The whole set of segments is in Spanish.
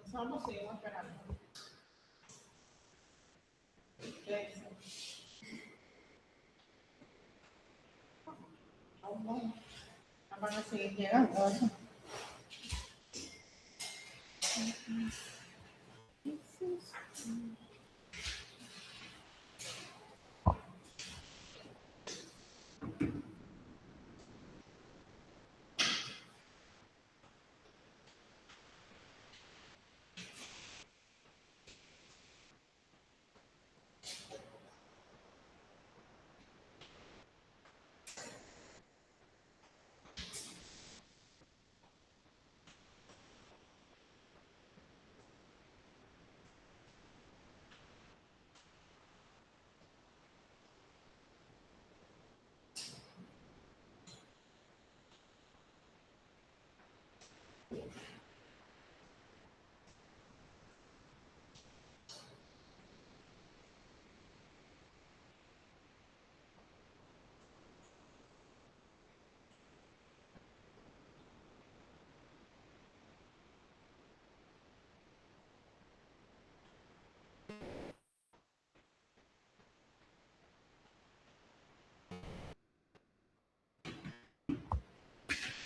Comenzamos, seguimos esperando. Van a seguir llegando.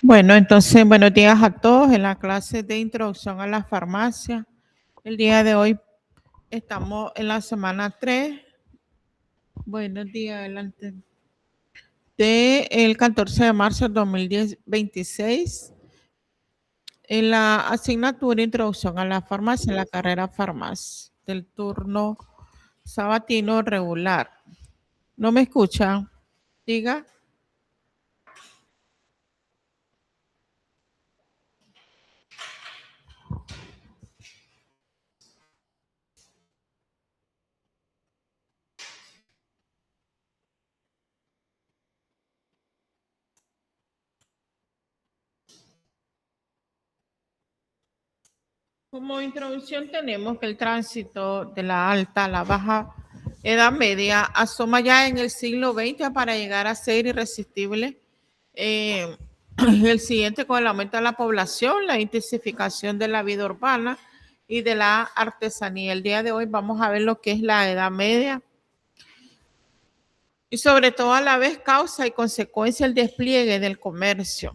Bueno, entonces, buenos días a todos en la clase de introducción a la farmacia. El día de hoy estamos en la semana 3. Buenos días, adelante. Del 14 de marzo de 2026. En la asignatura introducción a la farmacia, en la carrera farmacia, del turno sabatino regular. ¿No me escuchan? Diga. Como introducción tenemos que el tránsito de la alta a la baja Edad Media asoma ya en el siglo XX para llegar a ser irresistible. El siguiente con el aumento de la población, la intensificación de la vida urbana y de la artesanía. El día de hoy vamos a ver lo que es la Edad Media y sobre todo a la vez causa y consecuencia el despliegue del comercio.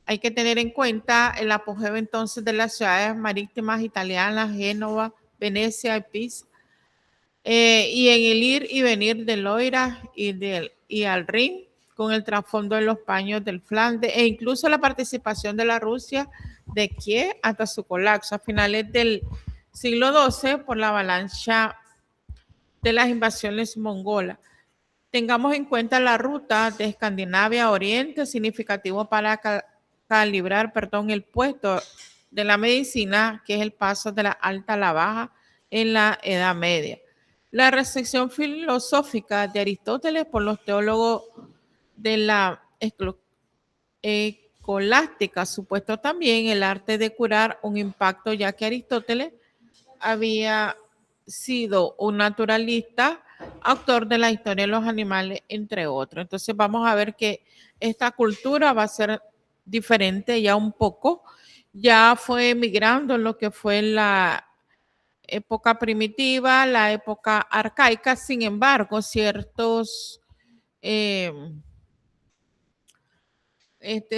Hay que tener en cuenta el apogeo entonces de las ciudades marítimas italianas, Génova, Venecia y Pisa, y en el ir y venir de Loira y al Rin, con el trasfondo de los paños del Flandes, e incluso la participación de la Rusia de Kiev hasta su colapso a finales del siglo XII por la avalancha de las invasiones mongolas. Tengamos en cuenta la ruta de Escandinavia a Oriente, significativo para calibrar, el puesto de la medicina, que es el paso de la alta a la baja en la Edad Media. La recepción filosófica de Aristóteles por los teólogos de la escolástica supuesto también el arte de curar un impacto, ya que Aristóteles había sido un naturalista, autor de la historia de los animales, entre otros. Entonces vamos a ver que esta cultura va a ser diferente ya un poco. Ya fue migrando en lo que fue la época primitiva, la época arcaica. Sin embargo, ciertos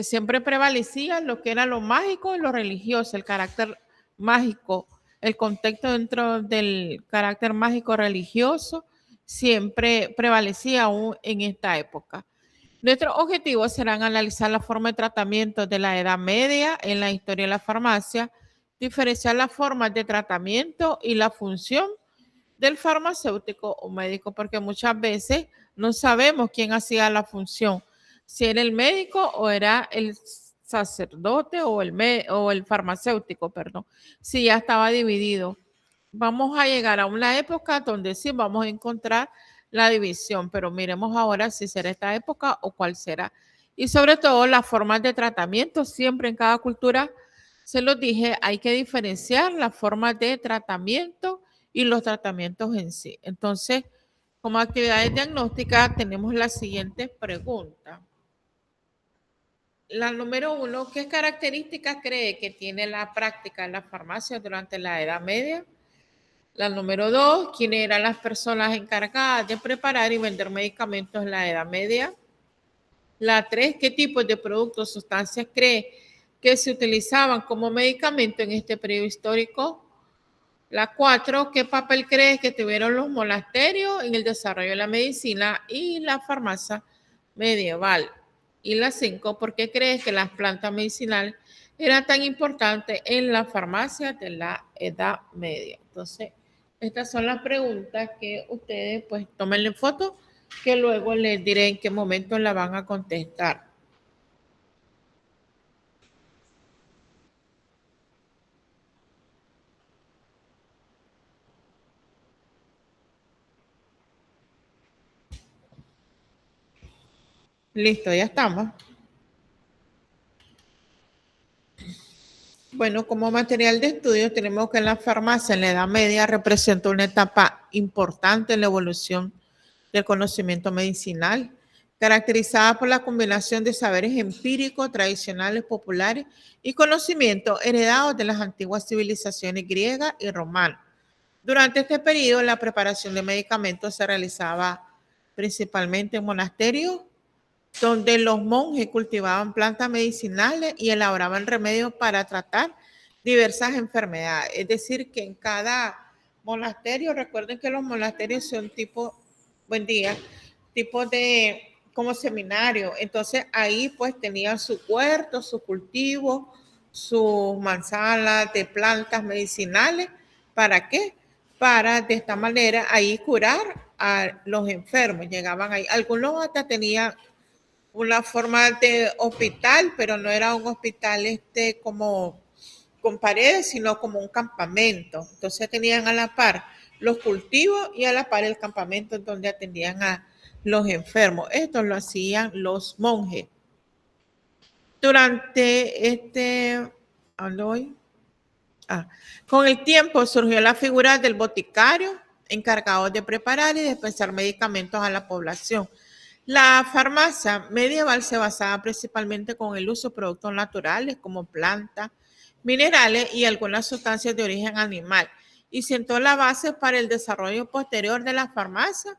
siempre prevalecía lo que era lo mágico y lo religioso, el carácter mágico, el contexto dentro del carácter mágico religioso siempre prevalecía aún en esta época. Nuestros objetivos serán analizar la forma de tratamiento de la Edad Media en la historia de la farmacia, diferenciar las formas de tratamiento y la función del farmacéutico o médico, porque muchas veces no sabemos quién hacía la función, si era el médico o era el sacerdote o el farmacéutico, perdón, si ya estaba dividido. Vamos a llegar a una época donde sí vamos a encontrar la división, pero miremos ahora si será esta época o cuál será. Y sobre todo las formas de tratamiento, siempre en cada cultura, se los dije, hay que diferenciar las formas de tratamiento y los tratamientos en sí. Entonces, como actividades diagnósticas tenemos la siguiente pregunta. la número 1, ¿qué características cree que tiene la práctica en la farmacia durante la Edad Media? La número 2, ¿quiénes eran las personas encargadas de preparar y vender medicamentos en la Edad Media? La 3, ¿qué tipos de productos o sustancias cree que se utilizaban como medicamento en este periodo histórico? La 4, ¿qué papel crees que tuvieron los monasterios en el desarrollo de la medicina y la farmacia medieval? Y la 5, ¿por qué crees que las plantas medicinales eran tan importantes en la farmacia de la Edad Media? Entonces, estas son las preguntas que ustedes pues tomenle foto, que luego les diré en qué momento la van a contestar. Listo, ya estamos. Bueno, como material de estudio tenemos que la farmacia en la Edad Media representa una etapa importante en la evolución del conocimiento medicinal, caracterizada por la combinación de saberes empíricos, tradicionales, populares y conocimientos heredados de las antiguas civilizaciones griegas y romanas. Durante este periodo, la preparación de medicamentos se realizaba principalmente en monasterios, donde los monjes cultivaban plantas medicinales y elaboraban remedios para tratar diversas enfermedades. Es decir, que en cada monasterio, recuerden que los monasterios son tipo, buen día, tipo de como seminario. Entonces ahí pues tenían su huerto, su cultivo, sus manzanas de plantas medicinales. ¿Para qué? Para de esta manera ahí curar a los enfermos. Llegaban ahí. Algunos hasta tenían una forma de hospital, pero no era un hospital como con paredes, sino como un campamento. Entonces tenían a la par los cultivos y a la par el campamento donde atendían a los enfermos. Esto lo hacían los monjes. Durante con el tiempo surgió la figura del boticario encargado de preparar y dispensar medicamentos a la población. La farmacia medieval se basaba principalmente con el uso de productos naturales como plantas, minerales y algunas sustancias de origen animal, y sentó la base para el desarrollo posterior de la farmacia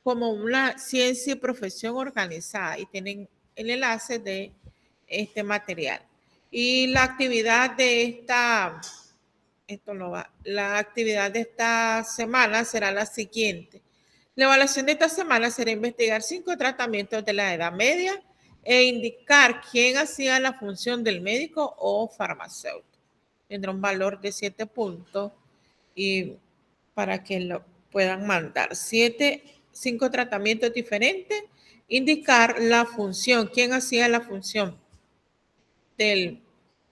como una ciencia y profesión organizada, y tienen el enlace de este material. Y la actividad de la actividad de esta semana será la siguiente. La evaluación de esta semana será investigar 5 tratamientos de la Edad Media e indicar quién hacía la función del médico o farmacéutico. Tendrá un valor de 7 puntos y para que lo puedan mandar. 5 tratamientos diferentes, indicar la función, quién hacía la función del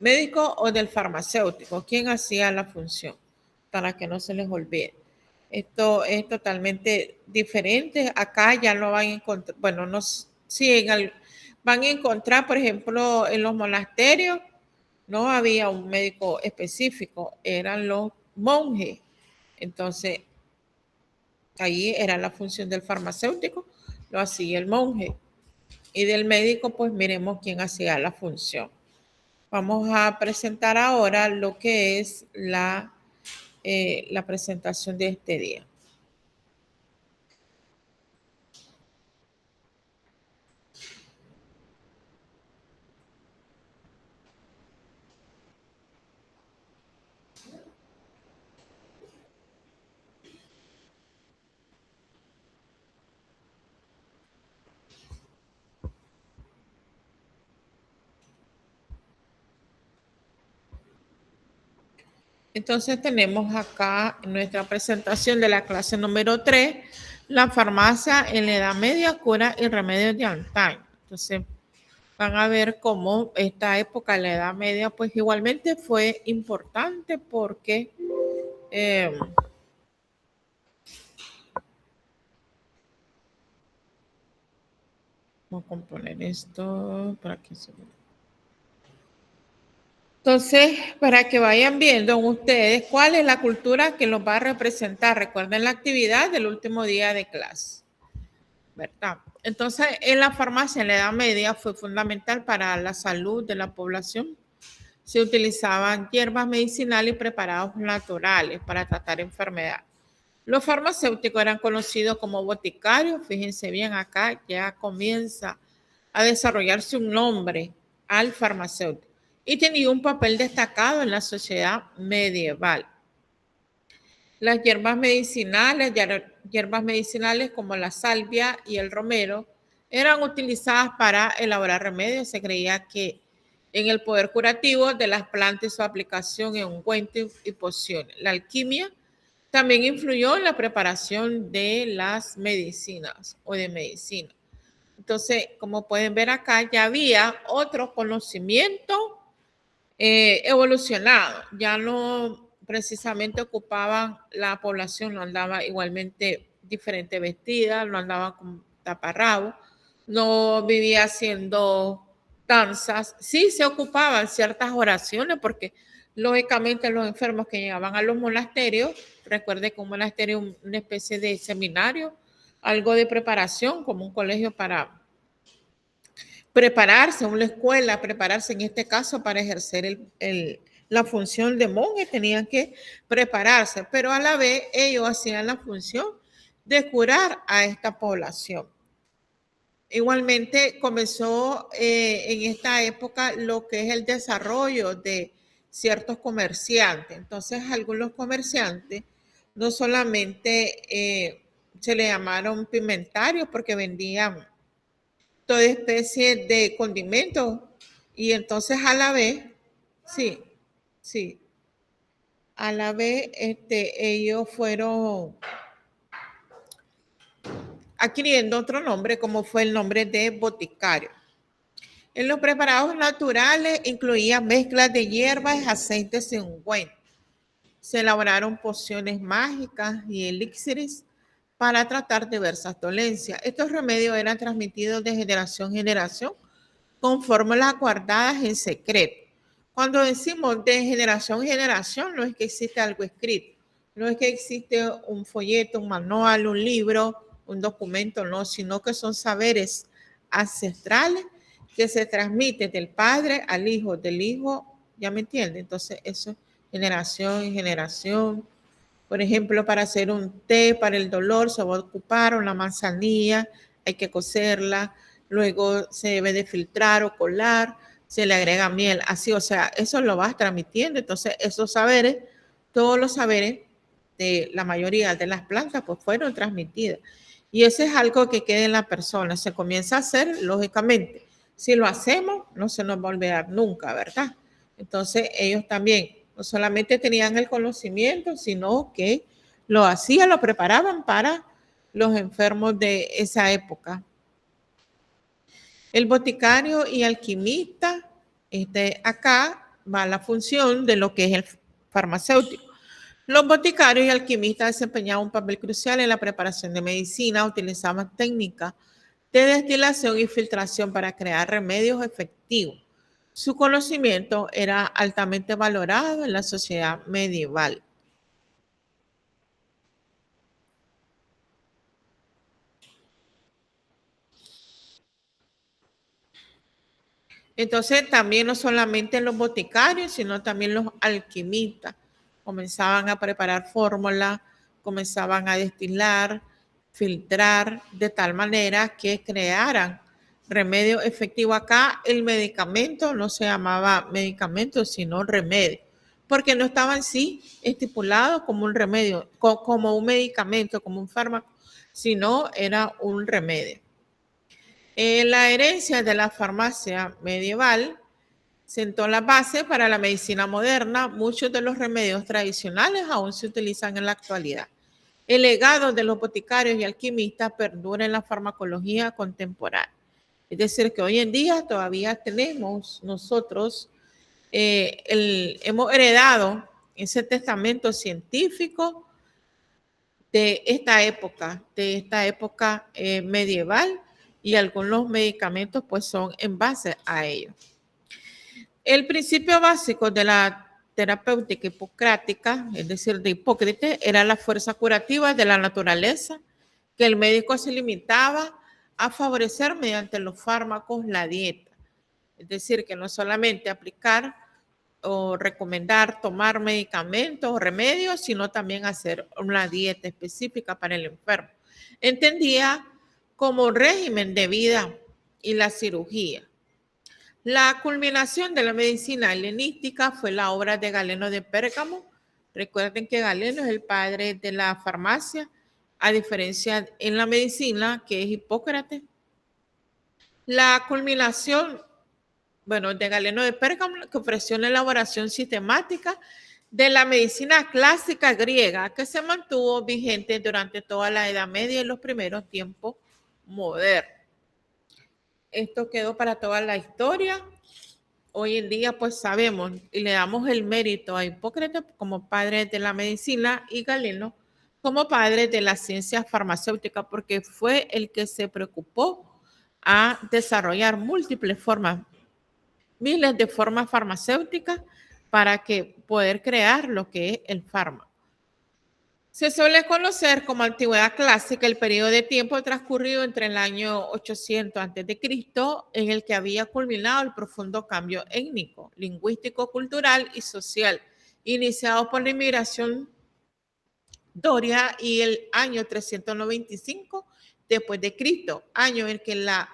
médico o del farmacéutico, quién hacía la función, para que no se les olvide. Esto es totalmente diferente. Acá ya no van a encontrar, bueno, no, sí, van a encontrar, por ejemplo, en los monasterios no había un médico específico, eran los monjes. Entonces, ahí era la función del farmacéutico, lo hacía el monje. Y del médico, pues miremos quién hacía la función. Vamos a presentar ahora lo que es la presentación de este día. Entonces tenemos acá nuestra presentación de la clase número 3, la farmacia en la Edad Media, cura y remedios de antaño. Entonces van a ver cómo esta época, la Edad Media, pues igualmente fue importante porque vamos a componer esto para que se vea. Entonces, para que vayan viendo ustedes cuál es la cultura que los va a representar. Recuerden la actividad del último día de clase. ¿verdad? Entonces, en la farmacia en la Edad Media fue fundamental para la salud de la población. Se utilizaban hierbas medicinales y preparados naturales para tratar enfermedades. Los farmacéuticos eran conocidos como boticarios. Fíjense bien, acá ya comienza a desarrollarse un nombre al farmacéutico y tenía un papel destacado en la sociedad medieval. Las hierbas medicinales como la salvia y el romero eran utilizadas para elaborar remedios. Se creía que en el poder curativo de las plantas y su aplicación en ungüentos y pociones. La alquimia también influyó en la preparación de las medicinas o de medicina. Entonces, como pueden ver acá, ya había otro conocimiento evolucionado. Ya no precisamente ocupaban la población, no andaba igualmente diferente vestida, no andaba con taparrabo, no vivía haciendo danzas. Sí se ocupaban ciertas oraciones porque lógicamente los enfermos que llegaban a los monasterios, recuerde que un monasterio es una especie de seminario, algo de preparación, como un colegio para prepararse, una escuela, prepararse en este caso para ejercer la función de monje, tenían que prepararse, pero a la vez ellos hacían la función de curar a esta población. Igualmente comenzó en esta época lo que es el desarrollo de ciertos comerciantes. Entonces, algunos comerciantes no solamente se le llamaron pimentarios porque vendían toda especie de condimentos y entonces a la vez, sí, sí, a la vez ellos fueron adquiriendo otro nombre como fue el nombre de boticario. En los preparados naturales incluía mezclas de hierbas, aceites y ungüentos. Se elaboraron pociones mágicas y elixires para tratar diversas dolencias. Estos remedios eran transmitidos de generación en generación con fórmulas guardadas en secreto. Cuando decimos de generación en generación, no es que existe algo escrito, no es que existe un folleto, un manual, un libro, un documento, no, sino que son saberes ancestrales que se transmiten del padre al hijo, del hijo, ¿ya me entiende? Entonces, eso es generación en generación. Por ejemplo, para hacer un té para el dolor se va a ocupar una manzanilla, hay que cocerla, luego se debe de filtrar o colar, se le agrega miel, así, o sea, eso lo vas transmitiendo. Entonces, esos saberes, todos los saberes de la mayoría de las plantas, pues fueron transmitidas. Y eso es algo que queda en la persona, se comienza a hacer, lógicamente. Si lo hacemos, no se nos va a olvidar nunca, ¿verdad? Entonces, ellos también no solamente tenían el conocimiento, sino que lo hacían, lo preparaban para los enfermos de esa época. El boticario y alquimista, acá va la función de lo que es el farmacéutico. Los boticarios y alquimistas desempeñaban un papel crucial en la preparación de medicina, utilizaban técnicas de destilación y filtración para crear remedios efectivos. Su conocimiento era altamente valorado en la sociedad medieval. Entonces, también no solamente los boticarios, sino también los alquimistas comenzaban a preparar fórmulas, comenzaban a destilar, filtrar, de tal manera que crearan remedio efectivo. Acá el medicamento no se llamaba medicamento, sino remedio, porque no estaba en sí estipulado como un remedio, como un medicamento, como un fármaco, sino era un remedio. La herencia de la farmacia medieval sentó la base para la medicina moderna. Muchos de los remedios tradicionales aún se utilizan en la actualidad. El legado de los boticarios y alquimistas perdura en la farmacología contemporánea. Es decir, que hoy en día todavía tenemos nosotros, hemos heredado ese testamento científico de esta época medieval, y algunos medicamentos pues son en base a ello. El principio básico de la terapéutica hipocrática, es decir, de Hipócrates, era la fuerza curativa de la naturaleza, que el médico se limitaba a favorecer mediante los fármacos la dieta. Es decir, que no solamente aplicar o recomendar tomar medicamentos o remedios, sino también hacer una dieta específica para el enfermo. Entendía como régimen de vida y la cirugía. La culminación de la medicina helenística fue la obra de Galeno de Pérgamo. Recuerden que Galeno es el padre de la farmacia, a diferencia en la medicina, que es Hipócrates. La culminación, de Galeno de Pérgamo, que ofreció una elaboración sistemática de la medicina clásica griega, que se mantuvo vigente durante toda la Edad Media y los primeros tiempos modernos. Esto quedó para toda la historia. Hoy en día, pues sabemos y le damos el mérito a Hipócrates como padre de la medicina y Galeno como padre de la ciencia farmacéutica, porque fue el que se preocupó a desarrollar múltiples formas, miles de formas farmacéuticas para que poder crear lo que es el fármaco. Se suele conocer como antigüedad clásica el periodo de tiempo transcurrido entre el año 800 a.C., en el que había culminado el profundo cambio étnico, lingüístico, cultural y social, iniciado por la inmigración doria, y el año 395 después de Cristo, año en que la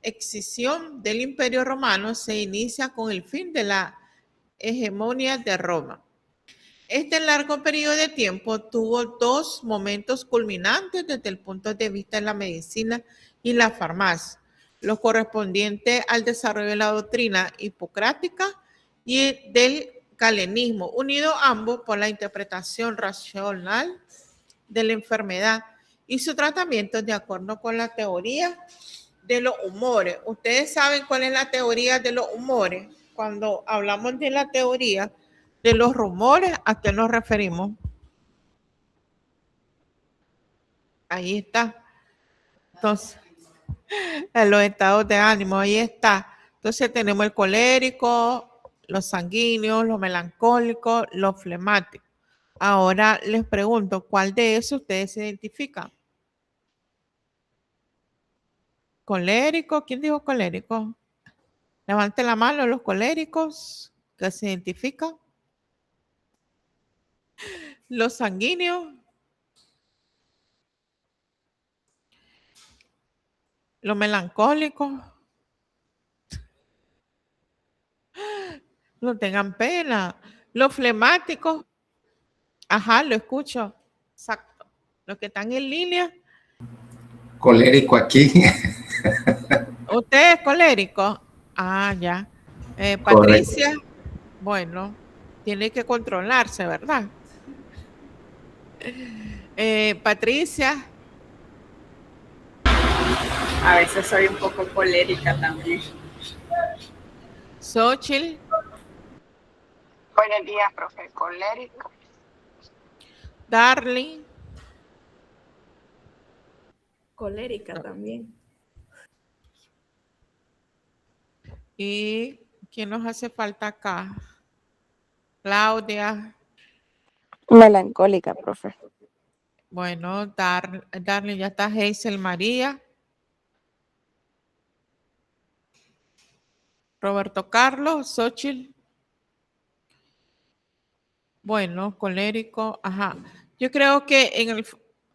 escisión del Imperio Romano se inicia con el fin de la hegemonía de Roma. Este largo periodo de tiempo tuvo dos momentos culminantes desde el punto de vista de la medicina y la farmacia, los correspondientes al desarrollo de la doctrina hipocrática y del galenismo, unidos ambos por la interpretación racional de la enfermedad y su tratamiento de acuerdo con la teoría de los humores. Ustedes saben cuál es la teoría de los humores. Cuando hablamos de la teoría de los rumores, ¿a qué nos referimos? Ahí está. Entonces, en los estados de ánimo, ahí está. Entonces tenemos el colérico, los sanguíneos, los melancólicos, los flemáticos. Ahora les pregunto, ¿cuál de esos ustedes se identifican? ¿Colérico? ¿Quién dijo colérico? Levante la mano los coléricos que se identifican. Los sanguíneos. Los melancólicos. No tengan pena. Los flemáticos. Ajá, lo escucho. Exacto. Los que están en línea. Colérico aquí. ¿Usted es colérico? Ah, ya. Patricia, correcto. Bueno, tiene que controlarse, ¿verdad? Patricia. A veces soy un poco colérica también. Xochitl. Buenos días, profe. Colérico. Darling. Colérica también. ¿Y quién nos hace falta acá? Claudia. Melancólica, profe. Bueno, Darling, ya está. Hazel María. Roberto Carlos, Xochitl. Bueno, colérico, ajá. Yo creo que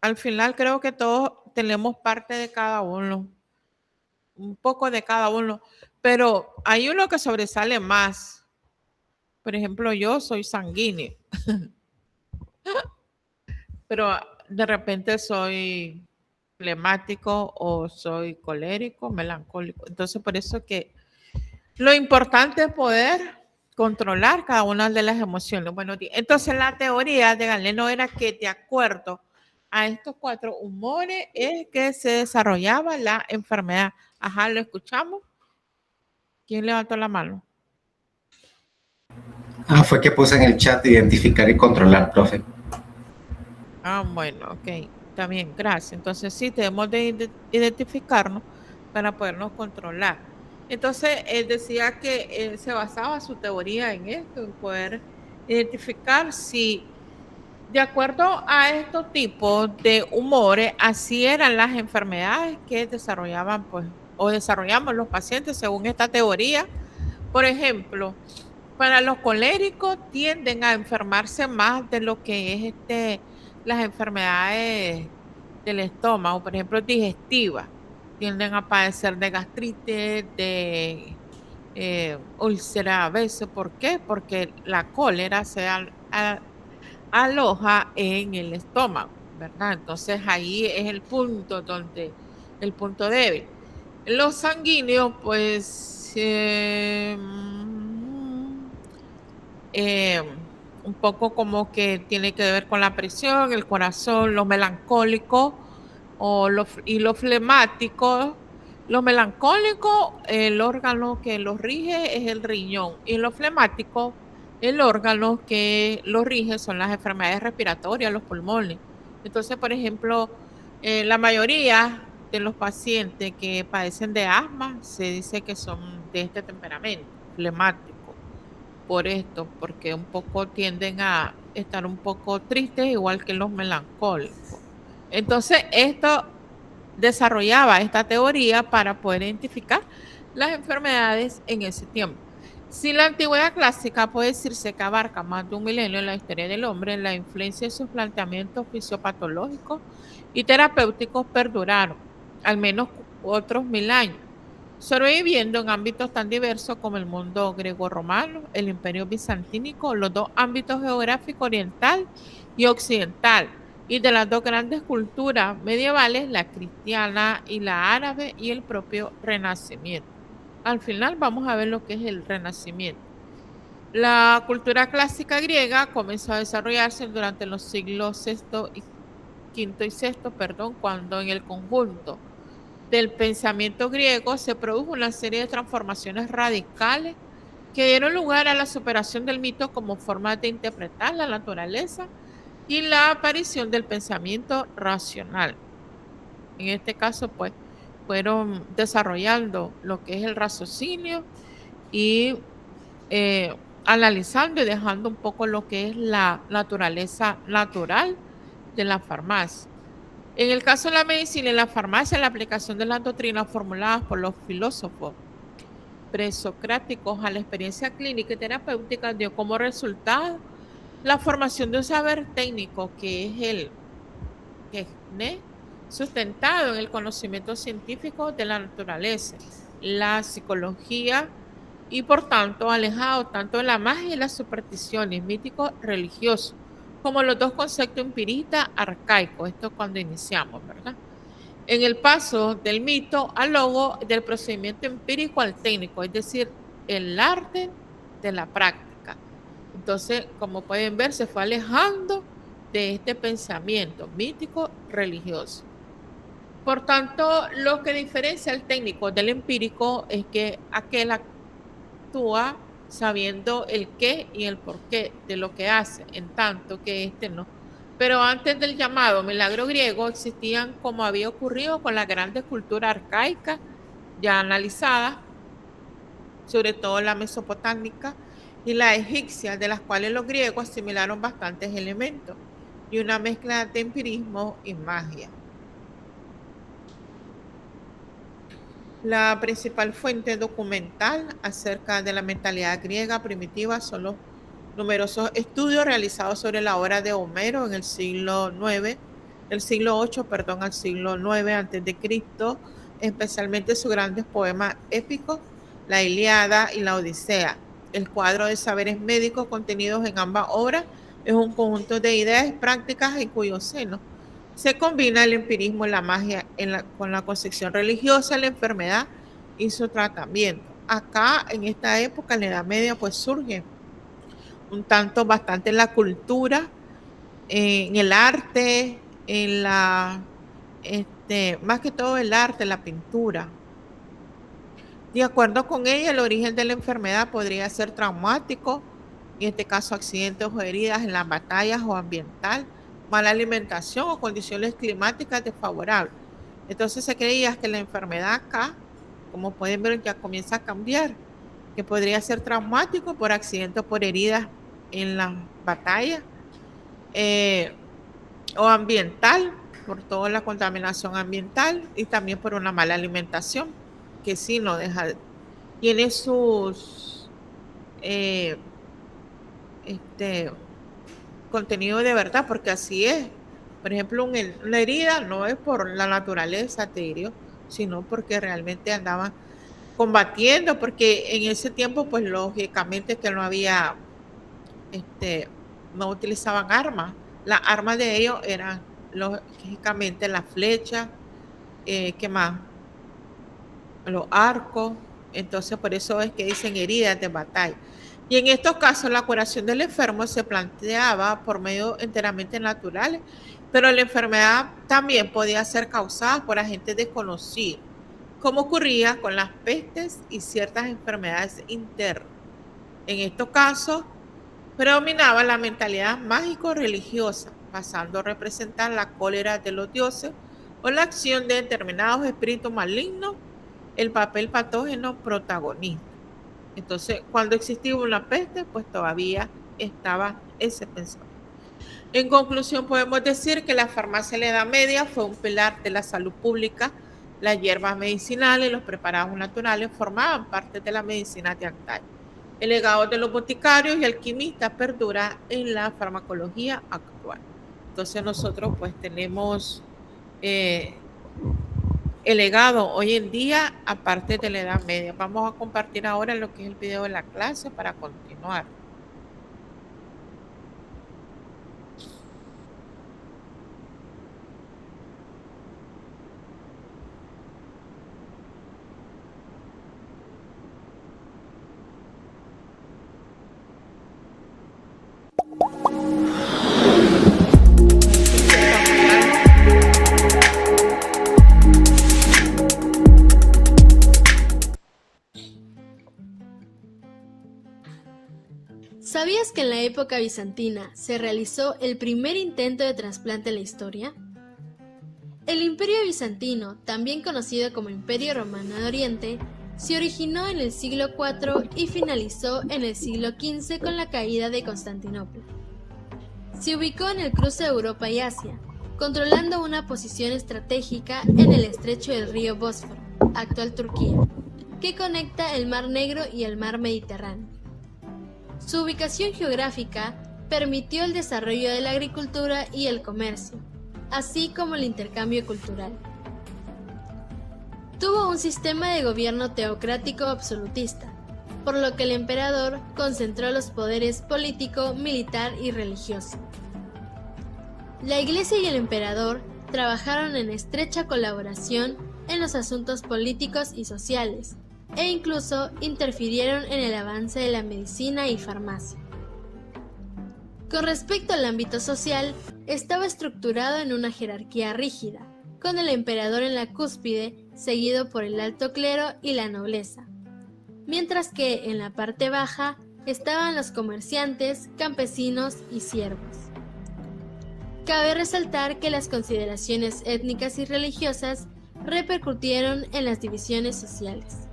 al final creo que todos tenemos parte de cada uno. Un poco de cada uno. Pero hay uno que sobresale más. Por ejemplo, yo soy sanguíneo. Pero de repente soy flemático o soy colérico, melancólico. Entonces, por eso que lo importante es poder controlar cada una de las emociones. Bueno, entonces la teoría de Galeno era que de acuerdo a estos 4 humores es que se desarrollaba la enfermedad. Ajá, ¿lo escuchamos? ¿Quién levantó la mano? Fue que puse en el chat identificar y controlar, profe. Bueno, ok, está bien, gracias. Entonces sí, debemos de identificarnos para podernos controlar. Entonces, él decía que se basaba su teoría en esto, en poder identificar si De acuerdo a estos tipos de humores, así eran las enfermedades que desarrollaban, pues, o desarrollamos los pacientes según esta teoría. Por ejemplo, para los coléricos tienden a enfermarse más de lo que es las enfermedades del estómago, por ejemplo, digestivas. Tienden a padecer de gastritis, de úlcera a veces. ¿Por qué? Porque la cólera aloja en el estómago, ¿verdad? Entonces ahí es el punto débil. Los sanguíneos, pues, eh, un poco como que tiene que ver con la presión, el corazón, los melancólicos y los flemáticos. Los melancólicos, el órgano que los rige es el riñón, y los flemáticos, el órgano que los rige son las enfermedades respiratorias, los pulmones. Entonces, por ejemplo, la mayoría de los pacientes que padecen de asma se dice que son de este temperamento, flemático, por esto, porque un poco tienden a estar un poco tristes, igual que los melancólicos. Entonces, esto desarrollaba esta teoría para poder identificar las enfermedades en ese tiempo. Si la antigüedad clásica puede decirse que abarca más de un milenio en la historia del hombre, la influencia de sus planteamientos fisiopatológicos y terapéuticos perduraron al menos otros 1000 años, sobreviviendo en ámbitos tan diversos como el mundo griego-romano, el imperio bizantínico, los dos ámbitos geográficos oriental y occidental, y de las dos grandes culturas medievales, la cristiana y la árabe, y el propio Renacimiento. Al final vamos a ver lo que es el Renacimiento. La cultura clásica griega comenzó a desarrollarse durante los siglos V y VI, cuando en el conjunto del pensamiento griego se produjo una serie de transformaciones radicales que dieron lugar a la superación del mito como forma de interpretar la naturaleza y la aparición del pensamiento racional. En este caso, pues, fueron desarrollando lo que es el raciocinio y analizando y dejando un poco lo que es la naturaleza natural de la farmacia. En el caso de la medicina y la farmacia, la aplicación de las doctrinas formuladas por los filósofos presocráticos a la experiencia clínica y terapéutica dio como resultado la formación de un saber técnico que es el sustentado en el conocimiento científico de la naturaleza, la psicología, y por tanto alejado tanto de la magia y las supersticiones mítico-religiosos como los dos conceptos empiristas arcaicos. Esto es cuando iniciamos, ¿verdad? En el paso del mito al logo, del procedimiento empírico al técnico, es decir, el arte de la práctica. Entonces, como pueden ver, se fue alejando de este pensamiento mítico religioso. Por tanto, lo que diferencia el técnico del empírico es que aquel actúa sabiendo el qué y el por qué de lo que hace, en tanto que este no. Pero antes del llamado milagro griego existían, como había ocurrido con las grandes culturas arcaicas ya analizadas, sobre todo la mesopotámica y la egipcia, de las cuales los griegos asimilaron bastantes elementos y una mezcla de empirismo y magia. La principal fuente documental acerca de la mentalidad griega primitiva son los numerosos estudios realizados sobre la obra de Homero en el siglo IX, del siglo VIII, al siglo IX antes de Cristo, especialmente sus grandes poemas épicos, la Ilíada y la Odisea. El cuadro de saberes médicos contenidos en ambas obras es un conjunto de ideas prácticas en cuyo seno se combina el empirismo y la magia con la concepción religiosa de la enfermedad y su tratamiento. Acá, en esta época, en la Edad Media, pues surge un tanto bastante en la cultura, en el arte, en más que todo el arte, la pintura. De acuerdo con ella, el origen de la enfermedad podría ser traumático, en este caso accidentes o heridas en las batallas o ambiental, mala alimentación o condiciones climáticas desfavorables. Entonces se creía que la enfermedad acá, como pueden ver, ya comienza a cambiar, que podría ser traumático por accidentes o por heridas en las batallas, o ambiental, por toda la contaminación ambiental y también por una mala alimentación, que sí no deja, tiene sus contenido de verdad, porque así es. Por ejemplo, una herida no es por la naturaleza, te diría, sino porque realmente andaban combatiendo, porque en ese tiempo, pues lógicamente que no había, no utilizaban armas. Las armas de ellos eran lógicamente las flechas, ¿qué más? Los arcos. Entonces, por eso es que dicen heridas de batalla. Y en estos casos, la curación del enfermo se planteaba por medios enteramente naturales, pero la enfermedad también podía ser causada por agentes desconocidos, como ocurría con las pestes y ciertas enfermedades internas. En estos casos, predominaba la mentalidad mágico-religiosa, pasando a representar la cólera de los dioses o la acción de determinados espíritus malignos, el papel patógeno protagonista. Entonces, cuando existía una peste, pues todavía estaba ese pensamiento. En conclusión, podemos decir que la farmacia en la Edad Media fue un pilar de la salud pública. Las hierbas medicinales y los preparados naturales formaban parte de la medicina de antaño. El legado de los boticarios y alquimistas perdura en la farmacología actual. Entonces nosotros pues tenemos el legado hoy en día aparte de la Edad Media. Vamos a compartir ahora lo que es el video de la clase para continuar. ¿Sabías que en la época bizantina se realizó el primer intento de trasplante en la historia? El Imperio Bizantino, también conocido como Imperio Romano de Oriente, se originó en el siglo IV y finalizó en el siglo XV con la caída de Constantinopla. Se ubicó en el cruce de Europa y Asia, controlando una posición estratégica en el estrecho del río Bósforo, actual Turquía, que conecta el Mar Negro y el Mar Mediterráneo. Su ubicación geográfica permitió el desarrollo de la agricultura y el comercio, así como el intercambio cultural. Tuvo un sistema de gobierno teocrático absolutista, por lo que el emperador concentró los poderes político, militar y religioso. La Iglesia y el emperador trabajaron en estrecha colaboración en los asuntos políticos y sociales, e incluso interfirieron en el avance de la medicina y farmacia. Con respecto al ámbito social, estaba estructurado en una jerarquía rígida, con el emperador en la cúspide, seguido por el alto clero y la nobleza, mientras que en la parte baja estaban los comerciantes, campesinos y siervos. Cabe resaltar que las consideraciones étnicas y religiosas repercutieron en las divisiones sociales.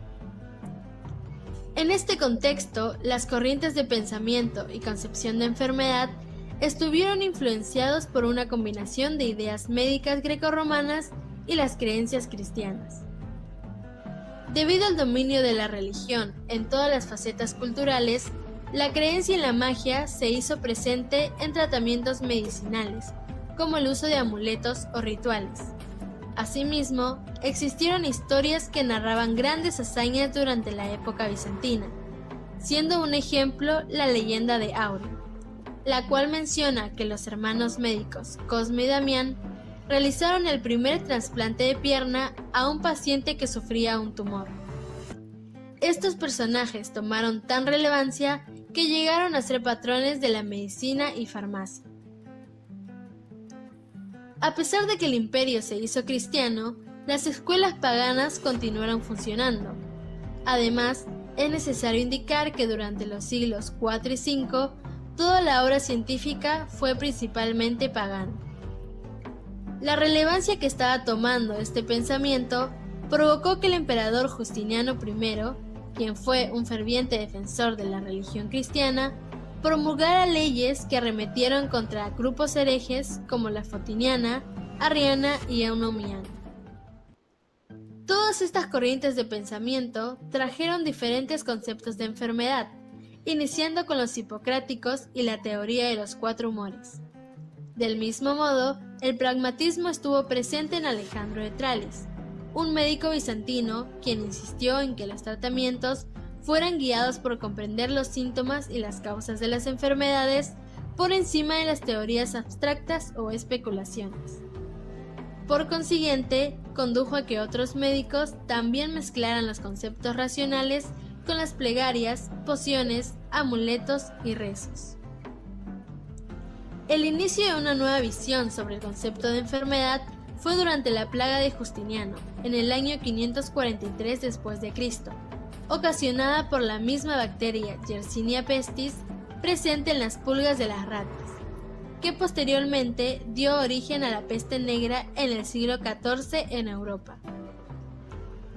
En este contexto, las corrientes de pensamiento y concepción de enfermedad estuvieron influenciados por una combinación de ideas médicas grecorromanas y las creencias cristianas. Debido al dominio de la religión en todas las facetas culturales, la creencia en la magia se hizo presente en tratamientos medicinales, como el uso de amuletos o rituales. Asimismo, existieron historias que narraban grandes hazañas durante la época bizantina, siendo un ejemplo la leyenda de Áureo, la cual menciona que los hermanos médicos Cosme y Damián realizaron el primer trasplante de pierna a un paciente que sufría un tumor. Estos personajes tomaron tan relevancia que llegaron a ser patrones de la medicina y farmacia. A pesar de que el imperio se hizo cristiano, las escuelas paganas continuaron funcionando. Además, es necesario indicar que durante los siglos IV y V, toda la obra científica fue principalmente pagana. La relevancia que estaba tomando este pensamiento provocó que el emperador Justiniano I, quien fue un ferviente defensor de la religión cristiana, promulgara leyes que arremetieron contra grupos herejes como la Fotiniana, Arriana y Eunomiana. Todas estas corrientes de pensamiento trajeron diferentes conceptos de enfermedad, iniciando con los hipocráticos y la teoría de los 4 humores. Del mismo modo, el pragmatismo estuvo presente en Alejandro de Trales, un médico bizantino quien insistió en que los tratamientos fueran guiados por comprender los síntomas y las causas de las enfermedades por encima de las teorías abstractas o especulaciones. Por consiguiente, condujo a que otros médicos también mezclaran los conceptos racionales con las plegarias, pociones, amuletos y rezos. El inicio de una nueva visión sobre el concepto de enfermedad fue durante la plaga de Justiniano, en el año 543 después de Cristo, ocasionada por la misma bacteria Yersinia pestis presente en las pulgas de las ratas, que posteriormente dio origen a la peste negra en el siglo XIV en Europa.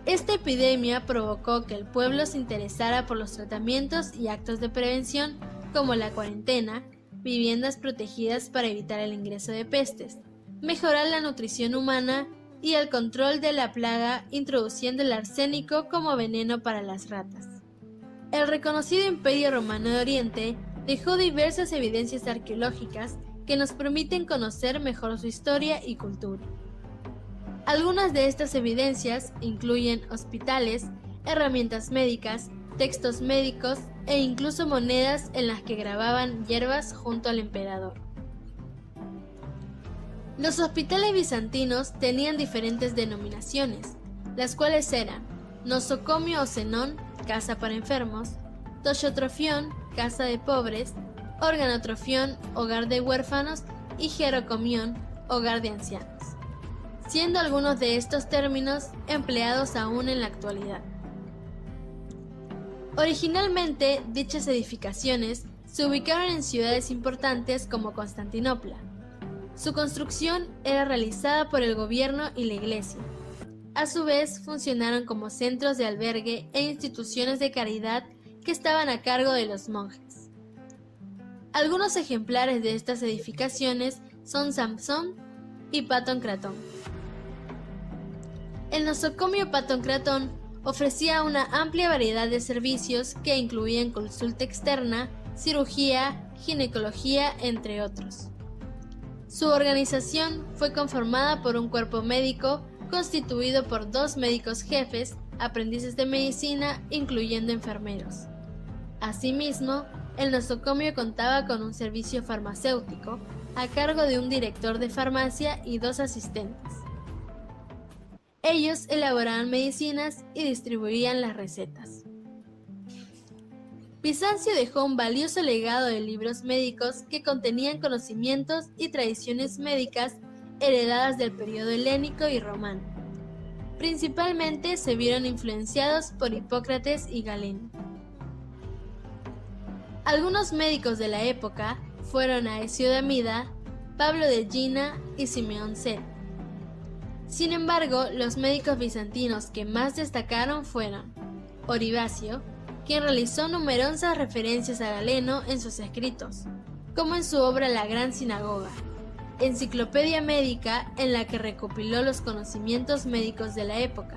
Esta epidemia provocó que el pueblo se interesara por los tratamientos y actos de prevención como la cuarentena, viviendas protegidas para evitar el ingreso de pestes, mejorar la nutrición humana y el control de la plaga introduciendo el arsénico como veneno para las ratas. El reconocido Imperio Romano de Oriente dejó diversas evidencias arqueológicas que nos permiten conocer mejor su historia y cultura. Algunas de estas evidencias incluyen hospitales, herramientas médicas, textos médicos e incluso monedas en las que grababan hierbas junto al emperador. Los hospitales bizantinos tenían diferentes denominaciones, las cuales eran nosocomio o cenón, casa para enfermos, toshotrofión, casa de pobres, organotrofión, hogar de huérfanos y gerocomión, hogar de ancianos, siendo algunos de estos términos empleados aún en la actualidad. Originalmente, dichas edificaciones se ubicaron en ciudades importantes como Constantinopla. Su construcción era realizada por el gobierno y la iglesia. A su vez, funcionaron como centros de albergue e instituciones de caridad que estaban a cargo de los monjes. Algunos ejemplares de estas edificaciones son Samson y Patoncratón. El nosocomio Patoncratón ofrecía una amplia variedad de servicios que incluían consulta externa, cirugía, ginecología, entre otros. Su organización fue conformada por un cuerpo médico constituido por 2 médicos jefes, aprendices de medicina, incluyendo enfermeros. Asimismo, el nosocomio contaba con un servicio farmacéutico a cargo de un director de farmacia y 2 asistentes. Ellos elaboraban medicinas y distribuían las recetas. Bizancio dejó un valioso legado de libros médicos que contenían conocimientos y tradiciones médicas heredadas del periodo helénico y romano. Principalmente se vieron influenciados por Hipócrates y Galeno. Algunos médicos de la época fueron Aecio de Amida, Pablo de Egina y Simeón Cel. Sin embargo, los médicos bizantinos que más destacaron fueron Oribacio, quien realizó numerosas referencias a Galeno en sus escritos, como en su obra La Gran Sinagoga, enciclopedia médica en la que recopiló los conocimientos médicos de la época.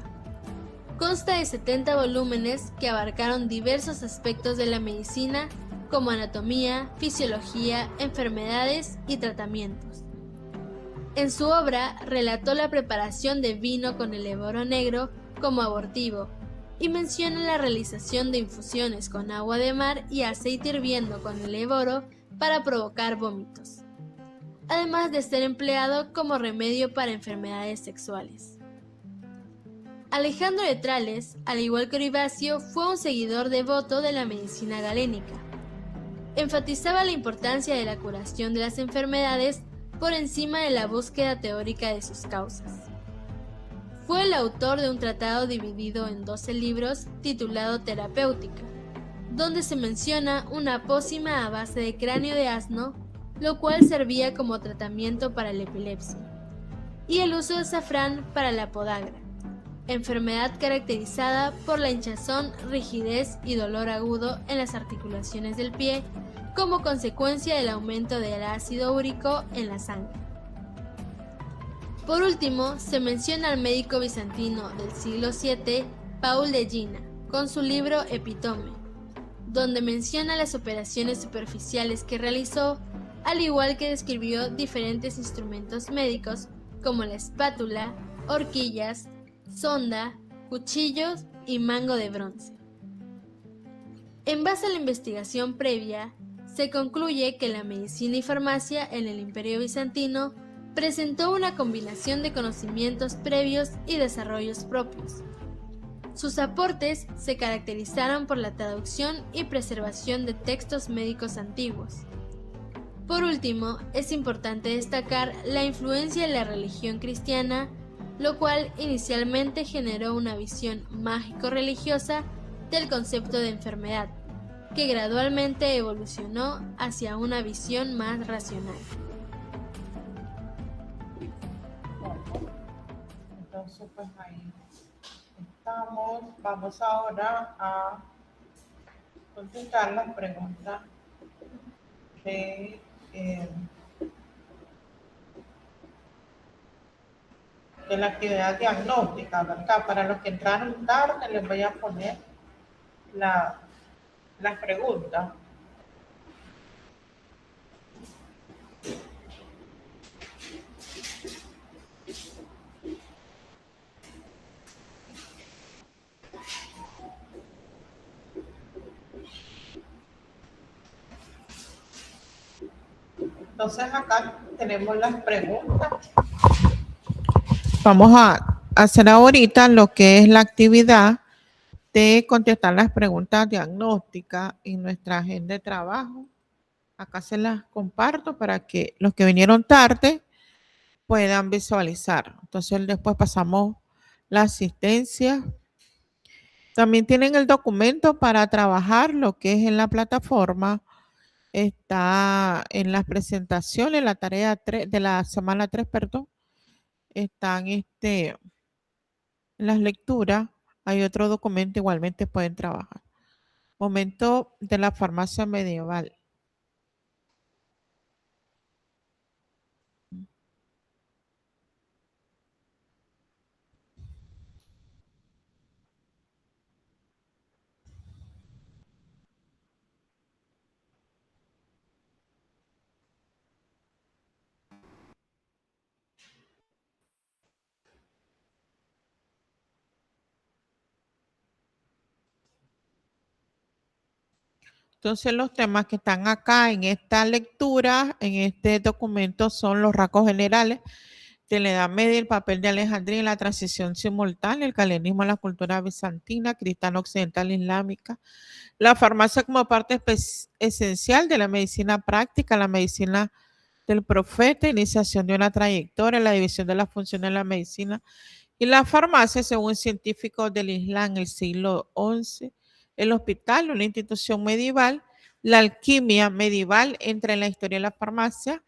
Consta de 70 volúmenes que abarcaron diversos aspectos de la medicina como anatomía, fisiología, enfermedades y tratamientos. En su obra relató la preparación de vino con el eboro negro como abortivo y menciona la realización de infusiones con agua de mar y aceite hirviendo con el eboro para provocar vómitos, además de ser empleado como remedio para enfermedades sexuales. Alejandro de Trales, al igual que Oribacio, fue un seguidor devoto de la medicina galénica. Enfatizaba la importancia de la curación de las enfermedades por encima de la búsqueda teórica de sus causas. Fue el autor de un tratado dividido en 12 libros titulado Terapéutica, donde se menciona una pócima a base de cráneo de asno, lo cual servía como tratamiento para la epilepsia, y el uso de azafrán para la podagra, enfermedad caracterizada por la hinchazón, rigidez y dolor agudo en las articulaciones del pie como consecuencia del aumento del ácido úrico en la sangre. Por último, se menciona al médico bizantino del siglo VII, Paul de Gina, con su libro Epitome, donde menciona las operaciones superficiales que realizó, al igual que describió diferentes instrumentos médicos como la espátula, horquillas, sonda, cuchillos y mango de bronce. En base a la investigación previa, se concluye que la medicina y farmacia en el Imperio Bizantino presentó una combinación de conocimientos previos y desarrollos propios. Sus aportes se caracterizaron por la traducción y preservación de textos médicos antiguos. Por último, es importante destacar la influencia de la religión cristiana, lo cual inicialmente generó una visión mágico-religiosa del concepto de enfermedad, que gradualmente evolucionó hacia una visión más racional. Entonces, pues ahí estamos. Vamos ahora a contestar las preguntas de, de la actividad diagnóstica, ¿verdad? Para los que entraron tarde, les voy a poner las preguntas. Entonces acá tenemos las preguntas. Vamos a hacer ahorita lo que es la actividad de contestar las preguntas diagnósticas en nuestra agenda de trabajo. Acá se las comparto para que los que vinieron tarde puedan visualizar. Entonces después pasamos la asistencia. También tienen el documento para trabajar lo que es en la plataforma. Está en las presentaciones, la tarea 3, de la semana 3, perdón. Están en las lecturas. Hay otro documento, igualmente pueden trabajar. Momento de la farmacia medieval. Entonces los temas que están acá en esta lectura, en este documento, son los rasgos generales de la Edad Media, el papel de Alejandría en la transición simultánea, el calvinismo en la cultura bizantina, cristiana occidental islámica, la farmacia como parte esencial de la medicina práctica, la medicina del profeta, iniciación de una trayectoria, la división de las funciones de la medicina y la farmacia, según científicos del Islam en el siglo XI, el hospital, una institución medieval, la alquimia medieval entra en la historia de la farmacia,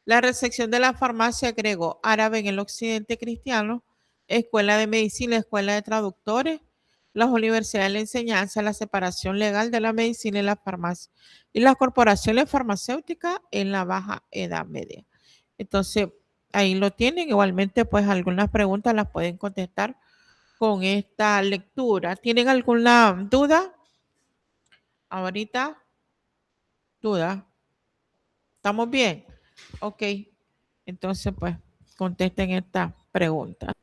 la recepción de la farmacia griego-árabe en el occidente cristiano, escuela de medicina, escuela de traductores, las universidades de la enseñanza, la separación legal de la medicina y la farmacia, y las corporaciones farmacéuticas en la Baja Edad Media. Entonces, ahí lo tienen. Igualmente, pues algunas preguntas las pueden contestar con esta lectura. ¿Tienen alguna duda? Ahorita, duda. ¿Estamos bien? Ok. Entonces, pues, contesten esta pregunta.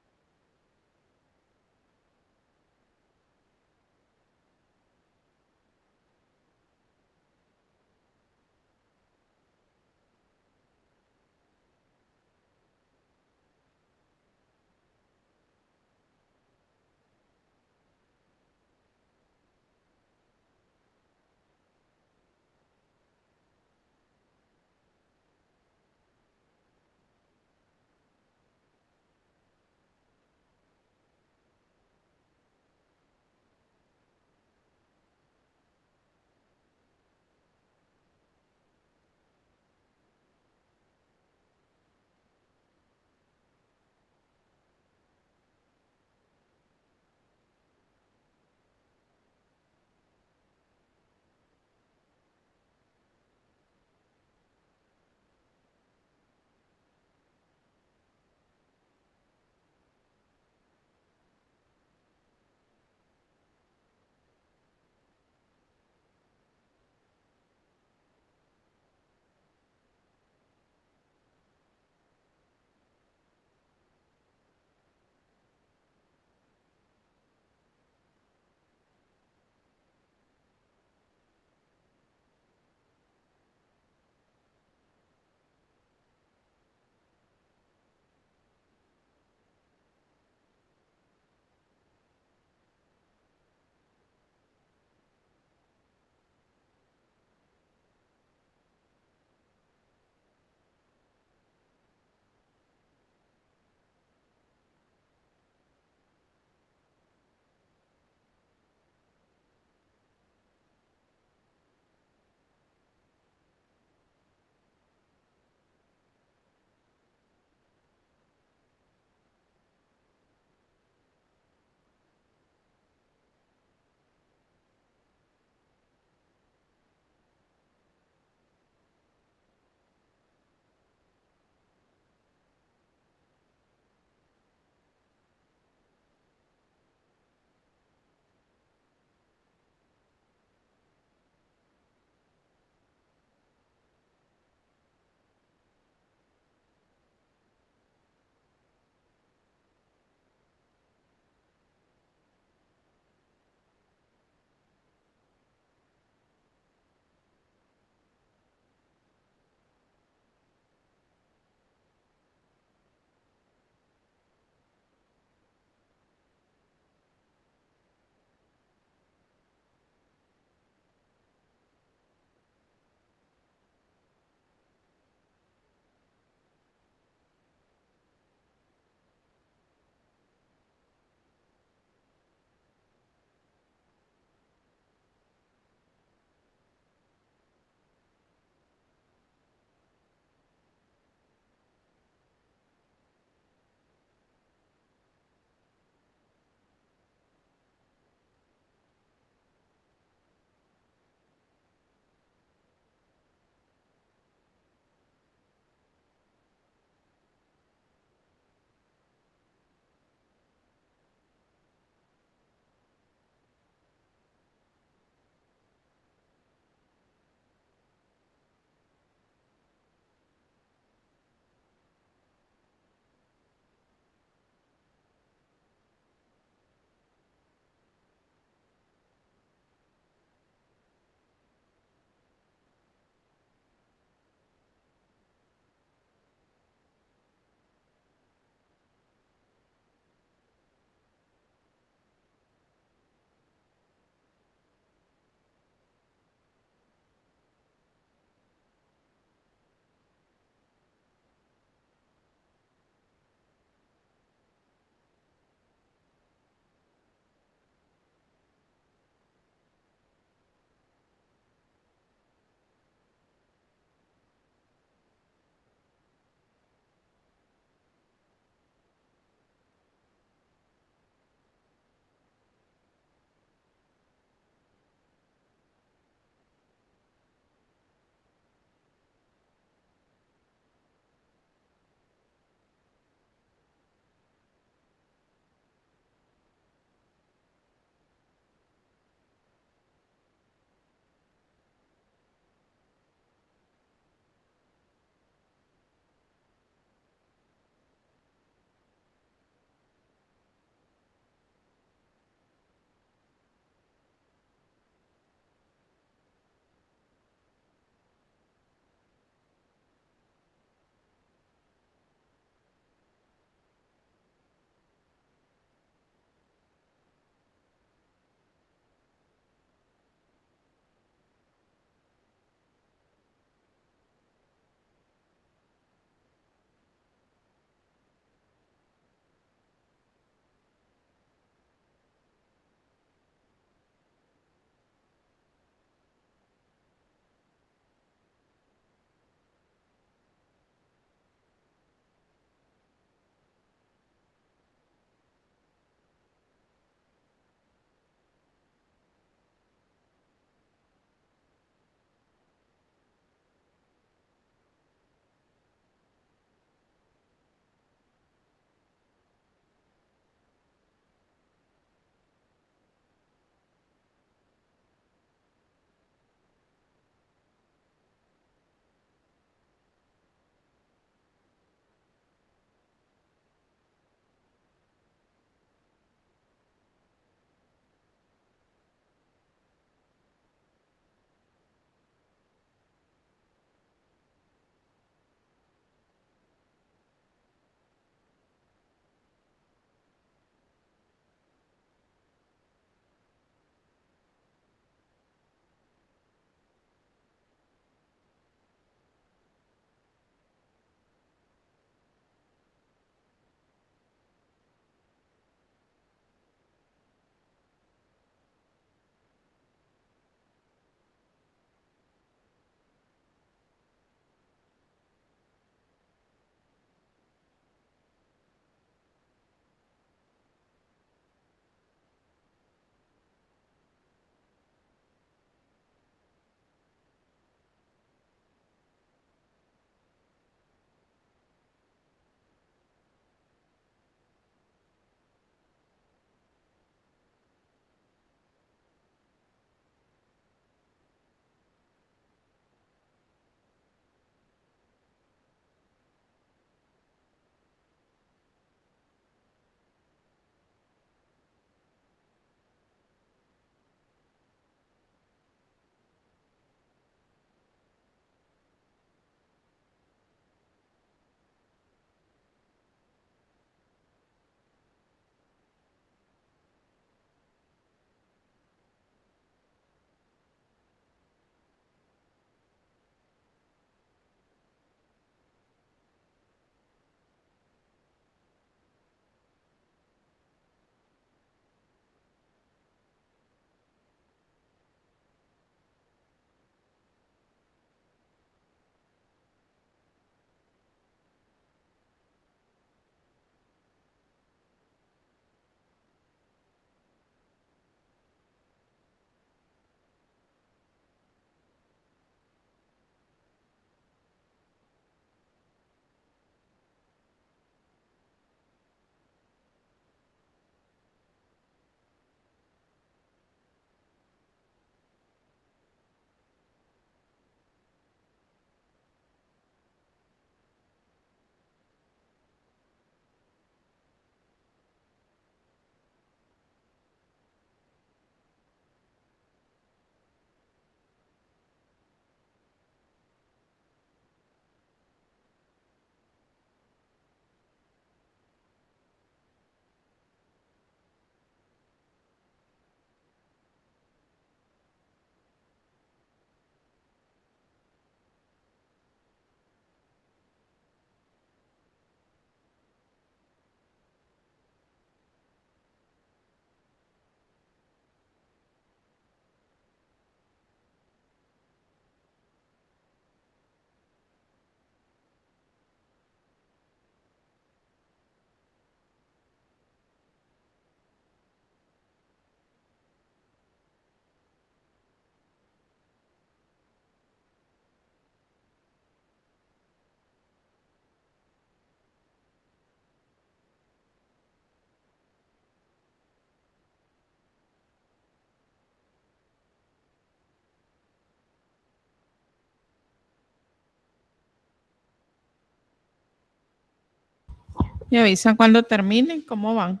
Me avisan cuando terminen, cómo van.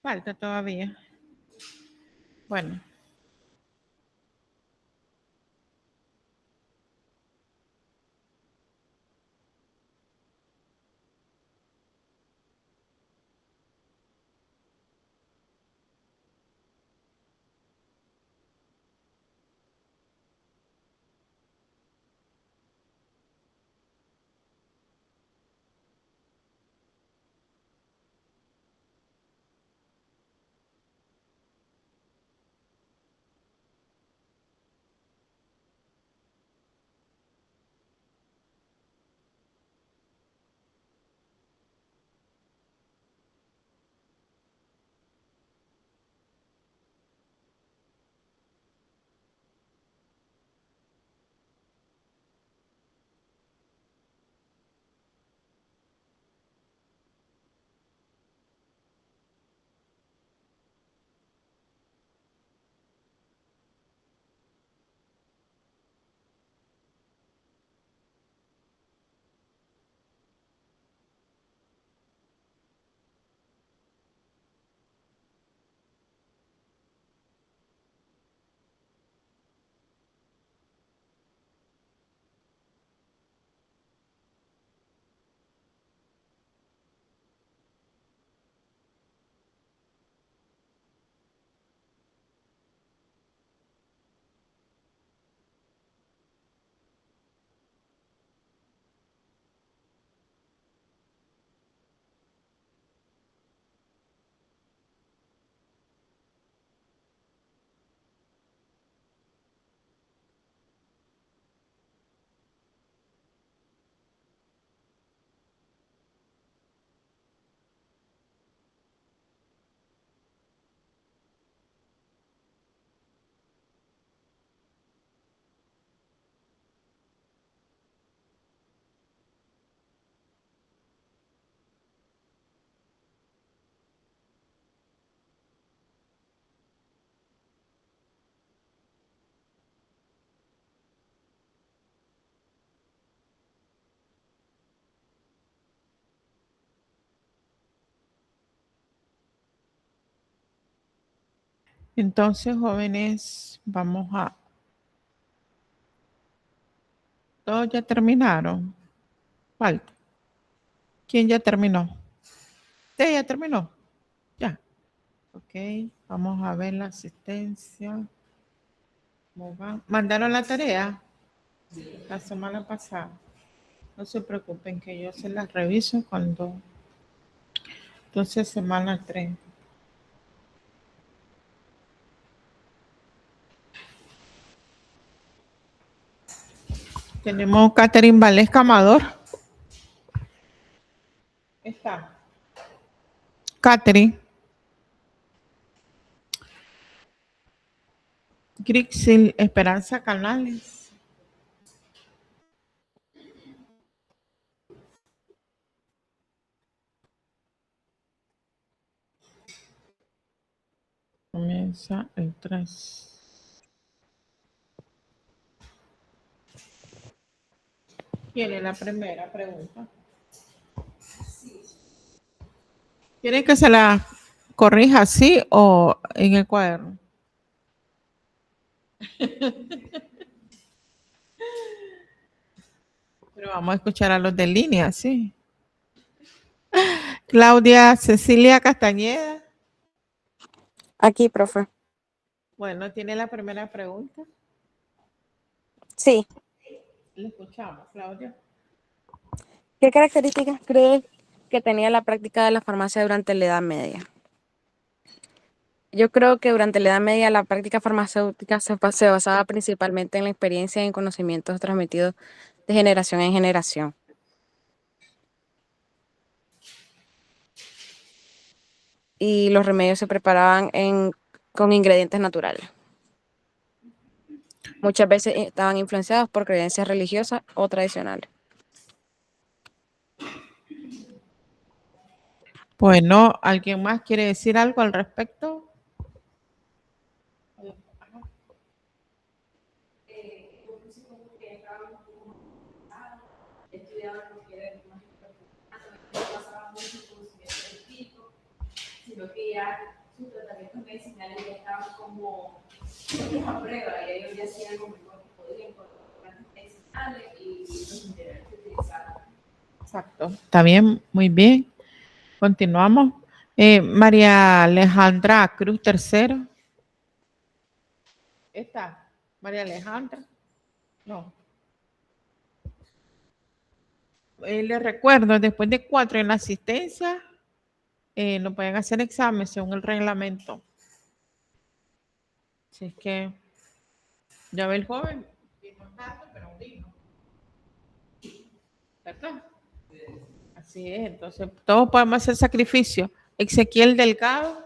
Falta todavía. Bueno. Entonces, jóvenes, vamos a... ¿Todos ya terminaron? Falta. ¿Quién ya terminó? ¿Usted ya terminó? Ya. Ok, vamos a ver la asistencia. ¿Cómo va? ¿Mandaron la tarea? La semana pasada. No se preocupen que yo se las reviso cuando... Entonces, semana 3. Tenemos Catherine Valesca Amador. Está. Catherine. Grixil Esperanza Canales. Comienza el 3. ¿Quiere la primera pregunta? ¿Quiere que se la corrija así o en el cuaderno? Pero vamos a escuchar a los de línea, sí. Claudia Cecilia Castañeda. Aquí, profe. Bueno, ¿tiene la primera pregunta? Sí. Le escuchamos, Claudia. ¿Qué características cree que tenía la práctica de la farmacia durante la Edad Media? Yo creo que durante la Edad Media la práctica farmacéutica se basaba principalmente en la experiencia y en conocimientos transmitidos de generación en generación. Y los remedios se preparaban con ingredientes naturales. Muchas veces estaban influenciados por creencias religiosas o tradicionales. Bueno, ¿alguien más quiere decir algo al respecto? mucho conocimiento científico, sino que ya sus tratamientos medicinales ya estaban como a prueba y ellos ya hacían lo mejor que podían con los plantas medicinales y los minerales que utilizaban. Exacto. Está bien, muy bien. Continuamos. María Alejandra Cruz tercero. ¿Esta? María Alejandra. No. Les recuerdo, después de 4 en la asistencia, no pueden hacer examen según el reglamento. Así es que ya ve el joven, vino tanto, pero no vino. ¿Verdad? Así es, entonces todos podemos hacer sacrificio. Ezequiel Delgado,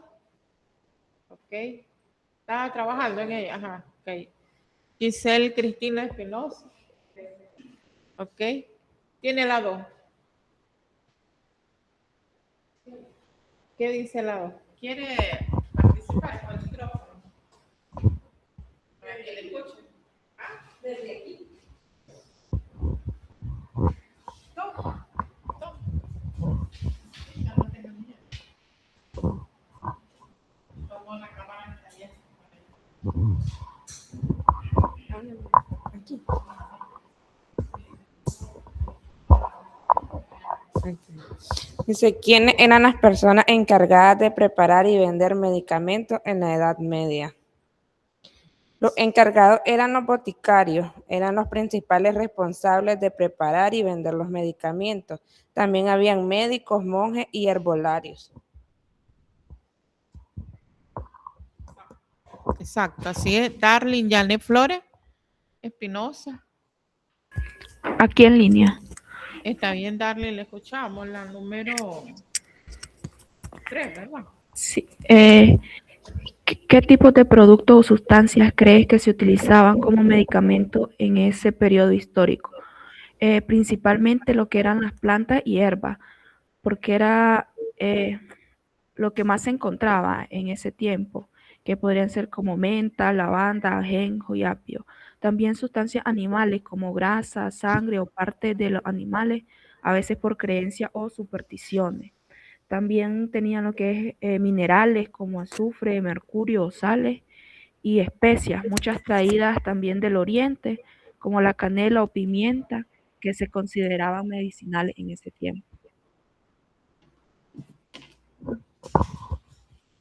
ok. Estaba trabajando en ella, ajá, ok. Giselle Cristina Espinosa, ok. Tiene la 2. ¿Qué dice la 2? ¿Quiere participar con el micrófono? Para que le escuchen. Ah, desde aquí. Toma. Ya no tengo miedo. Tomo la cámara en allá. Aquí. Dice, ¿quiénes eran las personas encargadas de preparar y vender medicamentos en la Edad Media? Los encargados eran los boticarios, eran los principales responsables de preparar y vender los medicamentos. También habían médicos, monjes y herbolarios. Exacto, así es. Darling Janet Flores Espinosa. Aquí en línea. Está bien, Darling, le escuchamos. La número 3, ¿verdad? Sí. ¿Qué tipo de productos o sustancias crees que se utilizaban como medicamento en ese periodo histórico? Principalmente lo que eran las plantas y hierbas, porque era lo que más se encontraba en ese tiempo, que podrían ser como menta, lavanda, ajenjo y apio. También sustancias animales como grasa, sangre o partes de los animales, a veces por creencias o supersticiones. También tenían lo que es minerales como azufre, mercurio o sales y especias, muchas traídas también del oriente, como la canela o pimienta, que se consideraban medicinales en ese tiempo.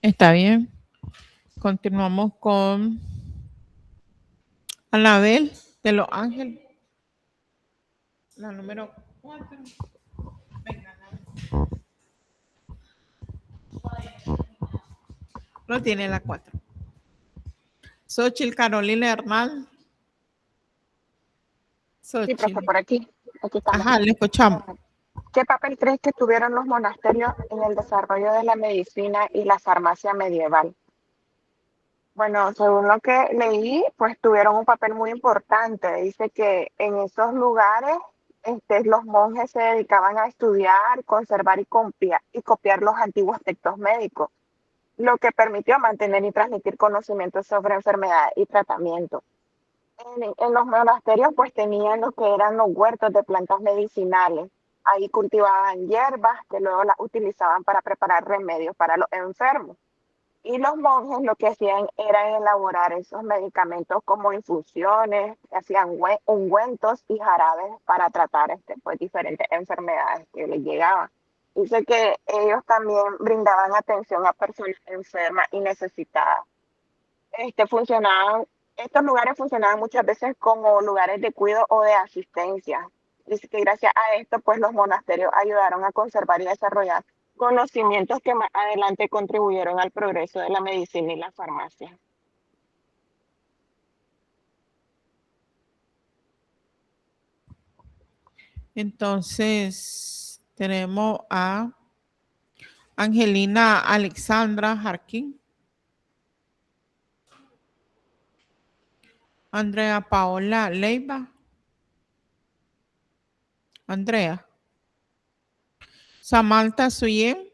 Está bien. Continuamos con Anabel de Los Ángeles. La número 4. Venga, Anabel. No tiene la 4. Xochitl Carolina Hernán. Sí, profe, por aquí. Aquí estamos. Ajá, le escuchamos. ¿Qué papel crees que tuvieron los monasterios en el desarrollo de la medicina y la farmacia medieval? Bueno, según lo que leí, pues tuvieron un papel muy importante. Dice que en esos lugares los monjes se dedicaban a estudiar, conservar y copiar los antiguos textos médicos, lo que permitió mantener y transmitir conocimientos sobre enfermedad y tratamiento. En los monasterios pues tenían lo que eran los huertos de plantas medicinales. Ahí cultivaban hierbas que luego las utilizaban para preparar remedios para los enfermos. Y los monjes lo que hacían era elaborar esos medicamentos como infusiones, hacían ungüentos y jarabes para tratar pues, diferentes enfermedades que les llegaban. Dice que ellos también brindaban atención a personas enfermas y necesitadas. Estos lugares funcionaban muchas veces como lugares de cuidado o de asistencia. Dice que gracias a esto, pues los monasterios ayudaron a conservar y desarrollar conocimientos que más adelante contribuyeron al progreso de la medicina y la farmacia. Entonces, tenemos a Angelina Alexandra Jarquín. Andrea Paola Leiva. Andrea. Samantha Suyen.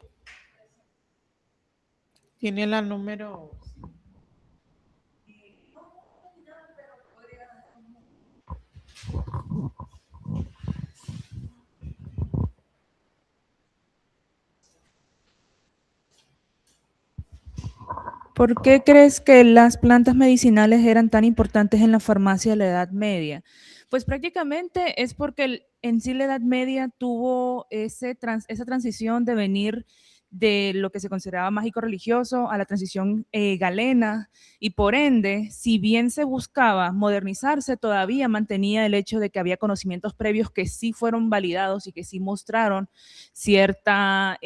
Tiene la número. ¿Por qué crees que las plantas medicinales eran tan importantes en la farmacia de la Edad Media? Pues prácticamente es porque en sí la Edad Media tuvo esa transición de venir de lo que se consideraba mágico-religioso a la transición galena, y por ende, si bien se buscaba modernizarse, todavía mantenía el hecho de que había conocimientos previos que sí fueron validados y que sí mostraron cierta...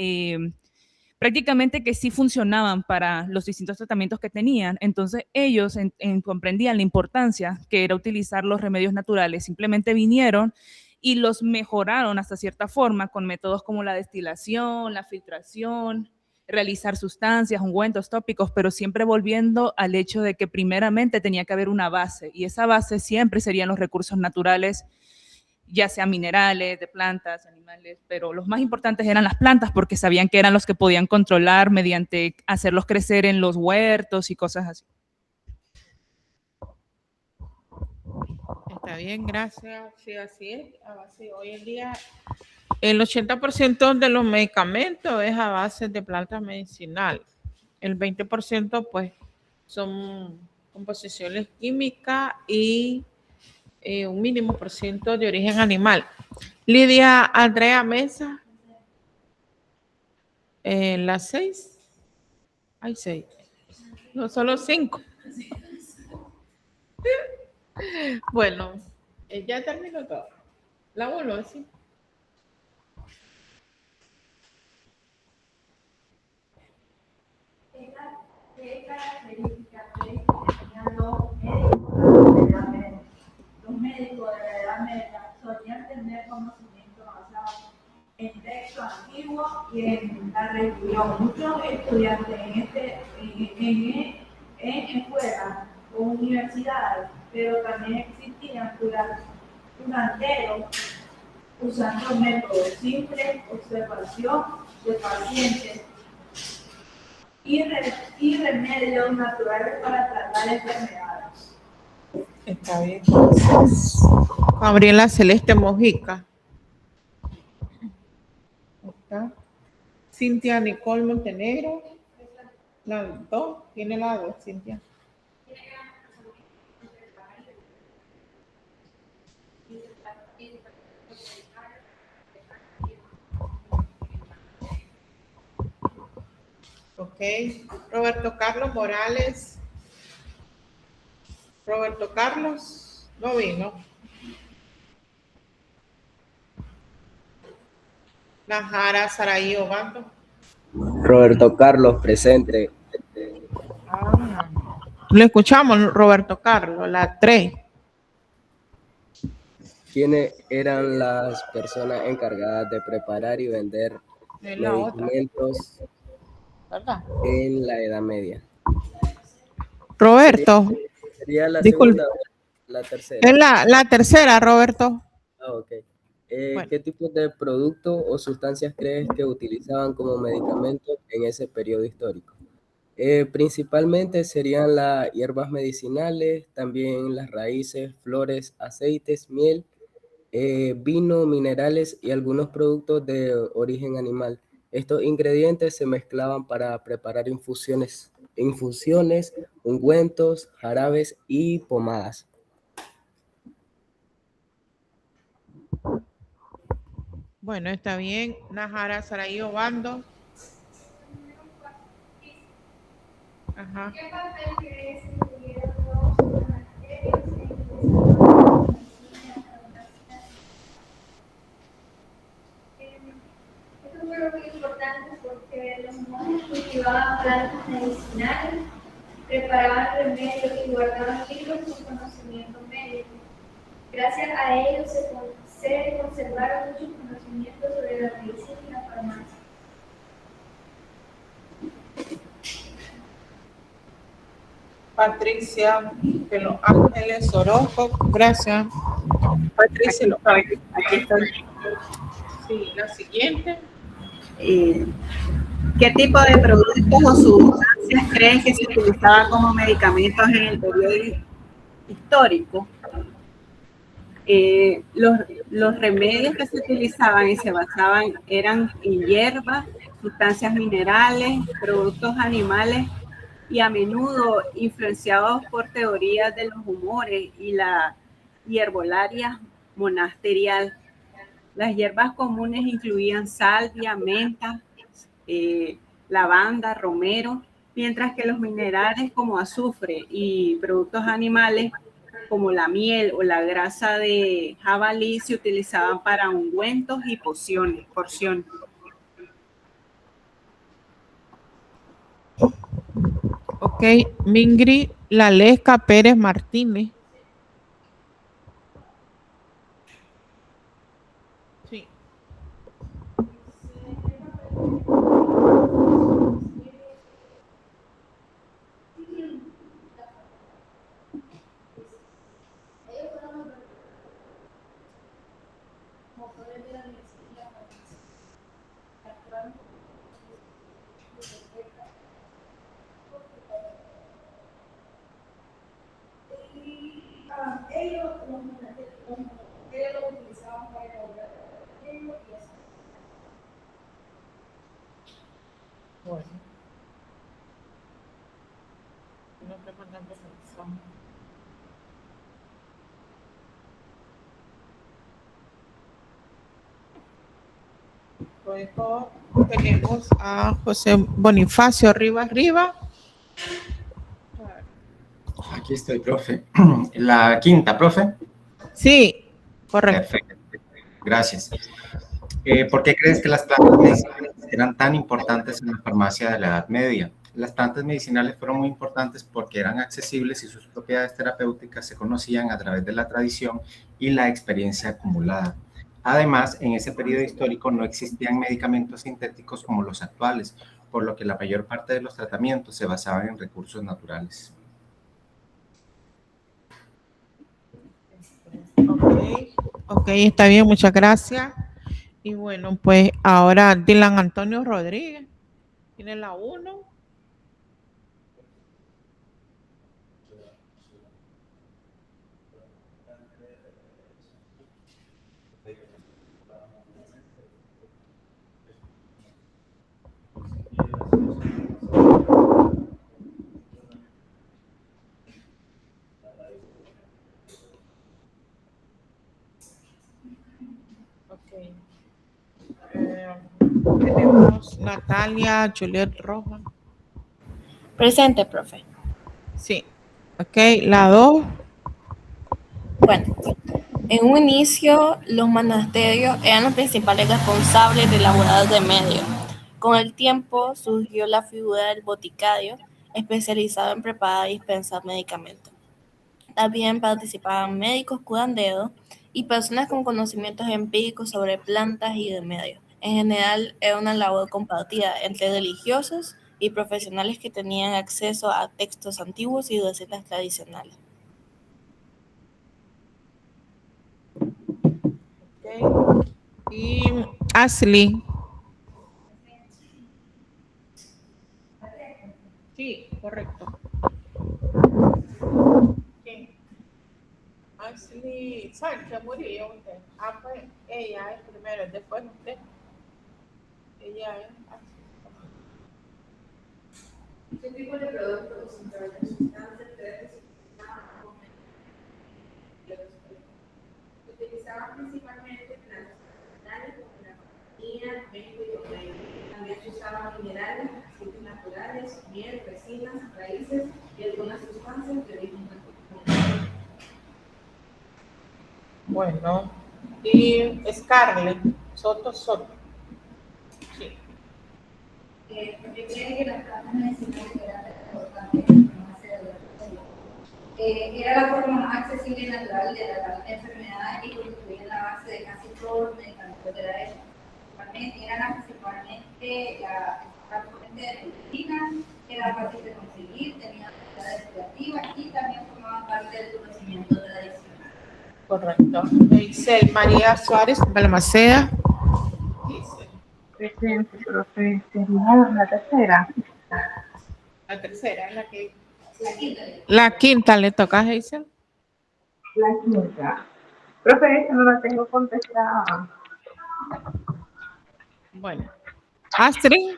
prácticamente que sí funcionaban para los distintos tratamientos que tenían. Entonces ellos comprendían la importancia que era utilizar los remedios naturales. Simplemente vinieron y los mejoraron hasta cierta forma con métodos como la destilación, la filtración, realizar sustancias, ungüentos, tópicos, pero siempre volviendo al hecho de que primeramente tenía que haber una base, y esa base siempre serían los recursos naturales, ya sea minerales, de plantas, animales, pero los más importantes eran las plantas porque sabían que eran los que podían controlar mediante hacerlos crecer en los huertos y cosas así. Está bien, gracias. Sí, así es. Hoy en día el 80% de los medicamentos es a base de plantas medicinales. El 20% pues son composiciones químicas y un mínimo por ciento de origen animal. Lidia Andrea Mesa. Las 6. Hay 6. No, solo 5. Bueno, ya terminó todo. La 1, sí. ¿Qué características crees que tenían los médicos de la Edad Media? Solían tener conocimiento basado en texto antiguo y en la religión. Muchos estudiantes en escuelas o universidades, pero también existían curanderos usando métodos simples, observación de pacientes y remedios naturales para tratar enfermedades. Está bien. Gabriela Celeste Mojica. Está. Cintia Nicole Montenegro. La 2. Tiene la 2, Cintia. Ok. Roberto Carlos Morales. Roberto Carlos no vino. Najara Saraí Obando. Roberto Carlos, presente. Le escuchamos, Roberto Carlos, la 3. ¿Quiénes eran las personas encargadas de preparar y vender medicamentos en la Edad Media? Roberto. ¿Sería la segunda o la tercera? Es la tercera, Roberto. Ok. ¿Qué tipo de productos o sustancias crees que utilizaban como medicamentos en ese periodo histórico? Principalmente serían las hierbas medicinales, también las raíces, flores, aceites, miel, vino, minerales y algunos productos de origen animal. Estos ingredientes se mezclaban para preparar infusiones, ungüentos, jarabes y pomadas. Bueno, está bien. Najara Saraí Obando. Ajá. ¿Qué papel crees que tuvieron los monasterios en Esto fue muy importante porque los monjes cultivaban plantas medicinales, preparaban remedios y guardaban libros con conocimiento médico. Gracias a ellos se conservaron muchos conocimientos sobre la medicina y la farmacia. Patricia de Los Ángeles Orozco, gracias. Patricia, aquí estoy. Sí, la siguiente. ¿Qué tipo de productos o sustancias creen que se utilizaban como medicamentos en el periodo histórico? Los remedios que se utilizaban y se basaban eran en hierbas, sustancias minerales, productos animales y a menudo influenciados por teorías de los humores y la herbolaria monasterial. Las hierbas comunes incluían salvia, menta, lavanda, romero, mientras que los minerales como azufre y productos animales como la miel o la grasa de jabalí se utilizaban para ungüentos y porciones. Ok, Mingri Lalesca Pérez Martínez. Sí. Ellos lo utilizaban para elaborar el y así. Bueno. No te mandan presentación. Luego tenemos a José Bonifacio Rivas Riva. Aquí estoy, profe. La quinta, profe. Sí, correcto. Perfecto. Gracias. ¿Por qué crees que las plantas medicinales eran tan importantes en la farmacia de la Edad Media? Las plantas medicinales fueron muy importantes porque eran accesibles y sus propiedades terapéuticas se conocían a través de la tradición y la experiencia acumulada. Además, en ese periodo histórico no existían medicamentos sintéticos como los actuales, por lo que la mayor parte de los tratamientos se basaban en recursos naturales. Ok, está bien, muchas gracias. Y bueno, pues ahora Dylan Antonio Rodríguez tiene la 1. Tenemos Natalia Juliet Rojas. Presente, profe. Sí. Ok, la 2. Bueno, en un inicio los monasterios eran los principales responsables de elaborar remedios. Con el tiempo surgió la figura del boticario, especializado en preparar y dispensar medicamentos. También participaban médicos curanderos y personas con conocimientos empíricos sobre plantas y remedios. En general, era una labor compartida entre religiosos y profesionales que tenían acceso a textos antiguos y recetas tradicionales. Okay. Y Ashley. Sí, correcto. ¿Quién? Ashley Sánchez murió usted. Ah, pues ella es primero, después usted. Ella es ¿Qué tipo de productos o sustancias se utilizaban principalmente plantas medicinales como la manzanilla, menta y romero? También se usaban minerales, aceites naturales, miel, resinas, raíces y algunas sustancias de origen natural. bueno. Y Scarlett Soto. Sí. Porque creen que las plantas medicinales eran importantes en la farmacia de la era la forma más accesible y natural de tratar enfermedades y constituían la base de casi todos los medicamentos de la época. Eran principalmente la fuente de medicina, era fácil de conseguir, tenían propiedades curativas y también formaban parte del conocimiento tradicional. Correcto. Isel María Suárez Balmaceda. Presente, profe. Sería la tercera. La tercera es la que... La quinta le toca a Hazel. La quinta. Profe, esta no la tengo contestada. Bueno. Astrid.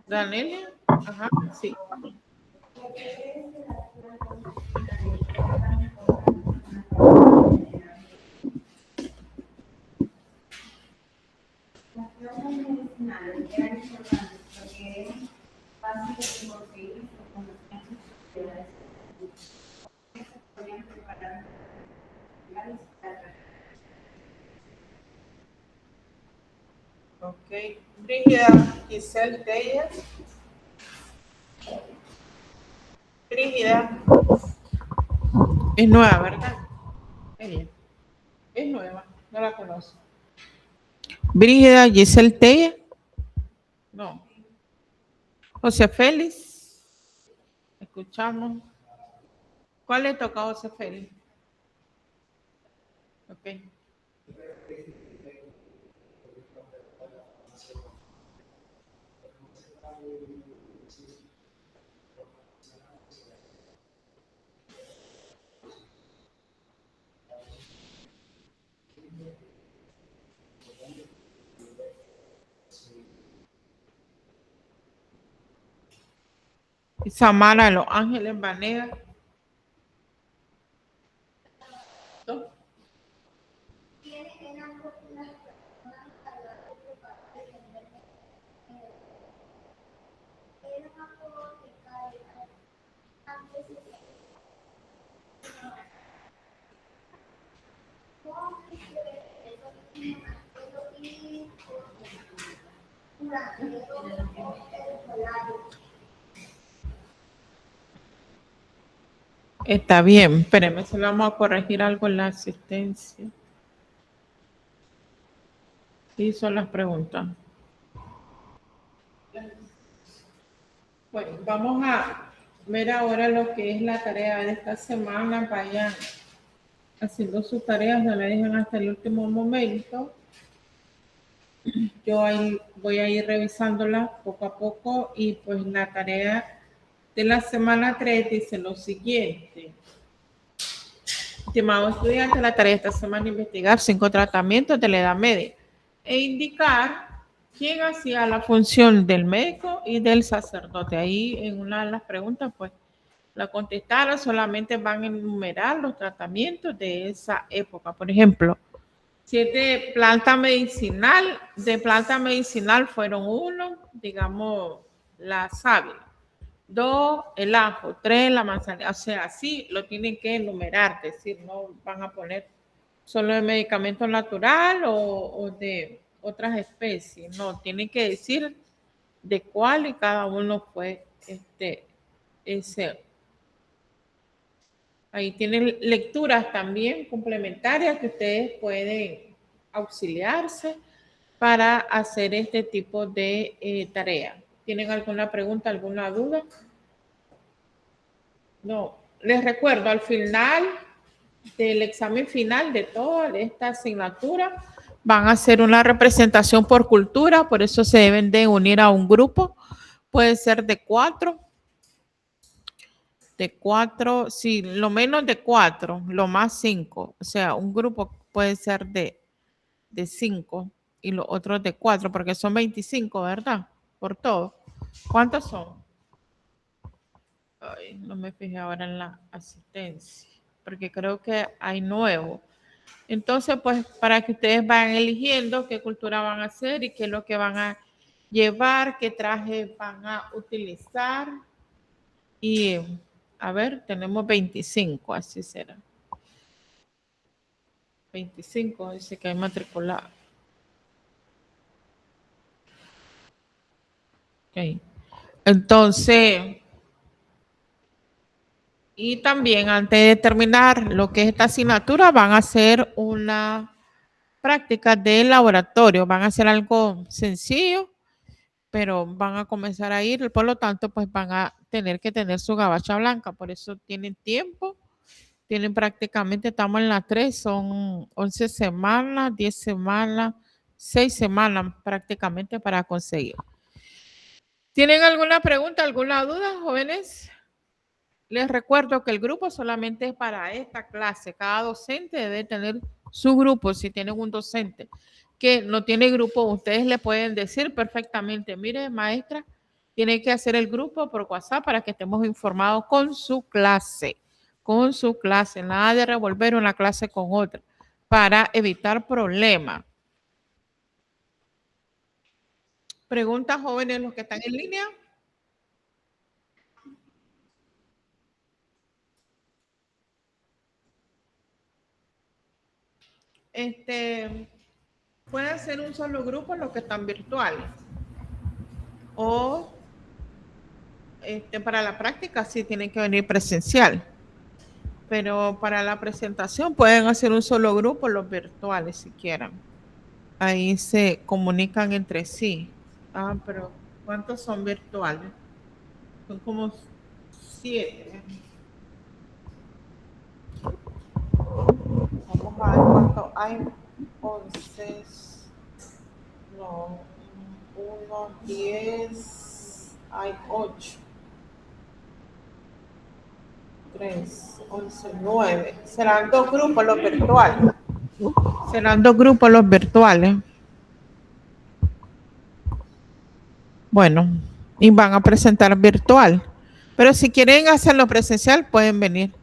Danelia. Ajá, sí. Las plantas medicinales eran importantes porque eran fáciles de conseguir con sus propiedades. Se podían preparar materiales para Ok. Brígida Giselle Telles. Brígida. Es nueva, ¿verdad? Ella. Es nueva, no la conozco. Brígida Giselle Telles. No. José Félix. Escuchamos. ¿Cuál le toca a José Félix? Ok. Samara de Los Ángeles Banega. ¿No? Está bien, espéreme, se lo vamos a corregir algo en la asistencia. Sí, son las preguntas. Bueno, vamos a ver ahora lo que es la tarea de esta semana. Vayan haciendo sus tareas, no la dejen hasta el último momento. Yo ahí voy a ir revisándola poco a poco y pues la tarea de la semana 3 dice lo siguiente. Estimado estudiante, la tarea de esta semana es investigar 5 tratamientos de la Edad Media e indicar quién hacía la función del médico y del sacerdote. Ahí en una de las preguntas pues la contestaron, solamente van a enumerar los tratamientos de esa época. Por ejemplo, si es de planta medicinal fueron 1, digamos, la sábila, 2, el ajo, 3, la manzanilla. O sea, así lo tienen que enumerar, es decir, no van a poner solo de medicamento natural o de otras especies. No, tienen que decir de cuál y cada uno fue ese. Ahí tienen lecturas también complementarias que ustedes pueden auxiliarse para hacer este tipo de tarea. ¿Tienen alguna pregunta, alguna duda? No. Les recuerdo, al final del examen final de toda esta asignatura, van a hacer una representación por cultura, por eso se deben de unir a un grupo. Puede ser de 4. De 4, sí, lo menos de 4, lo más 5. O sea, un grupo puede ser de 5 y los otros de 4, porque son 25, ¿verdad? Por todo. ¿Cuántos son? Ay, no me fijé ahora en la asistencia, porque creo que hay nuevo. Entonces, pues, para que ustedes vayan eligiendo qué cultura van a hacer y qué es lo que van a llevar, qué traje van a utilizar. Y, a ver, tenemos 25, así será. 25, dice que hay matriculado. Ok. Entonces, y también antes de terminar lo que es esta asignatura, van a hacer una práctica de laboratorio. Van a hacer algo sencillo, pero van a comenzar a ir. Por lo tanto, pues van a tener que tener su gabacha blanca. Por eso tienen tiempo. Tienen prácticamente, estamos en la 3, son 11 semanas, 10 semanas, 6 semanas prácticamente para conseguir. ¿Tienen alguna pregunta, alguna duda, jóvenes? Les recuerdo que el grupo solamente es para esta clase. Cada docente debe tener su grupo. Si tienen un docente que no tiene grupo, ustedes le pueden decir perfectamente, mire, maestra, Tiene que hacer el grupo por WhatsApp para que estemos informados con su clase. Nada de revolver una clase con otra para evitar problemas. ¿Preguntas, jóvenes, los que están en línea? Puede ser un solo grupo los que están virtuales. O para la práctica sí tienen que venir presencial. Pero para la presentación pueden hacer un solo grupo los virtuales si quieren. Ahí se comunican entre sí. Ah, pero ¿cuántos son virtuales? Son como 7. Vamos a ver cuánto hay. 11. No. 1, 10. Hay 8. 3, 11, 9. Serán 2 grupos los virtuales. Bueno, y van a presentar virtual. Pero si quieren hacerlo presencial, pueden venir.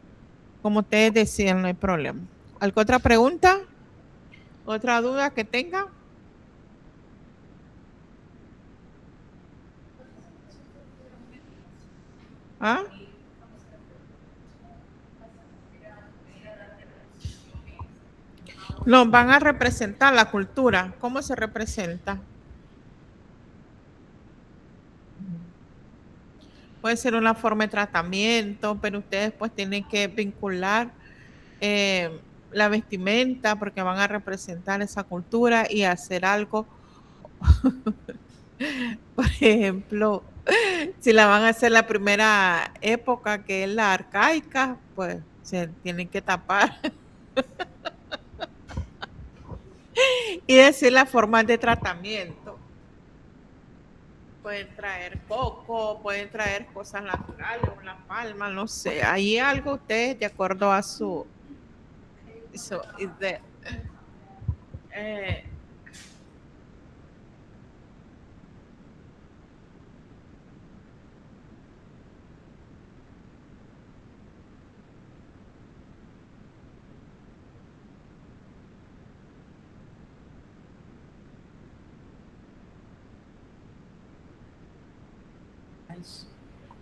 Como ustedes decían, no hay problema. ¿Alguna otra pregunta? ¿Otra duda que tenga? ¿Ah? No, van a representar la cultura. ¿Cómo se representa? Puede ser una forma de tratamiento, pero ustedes pues tienen que vincular la vestimenta porque van a representar esa cultura y hacer algo. Por ejemplo, si la van a hacer la primera época, que es la arcaica, pues se tienen que tapar. Y decir las formas de tratamiento. Pueden traer coco, pueden traer cosas naturales, una palma, no sé. Ahí algo ustedes de acuerdo a su idea.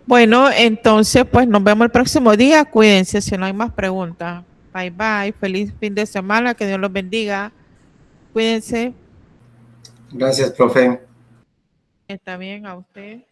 Bueno, entonces pues nos vemos el próximo día. Cuídense si no hay más preguntas. Bye bye. Feliz fin de semana. Que Dios los bendiga. Cuídense. Gracias, profe. Está bien, a usted.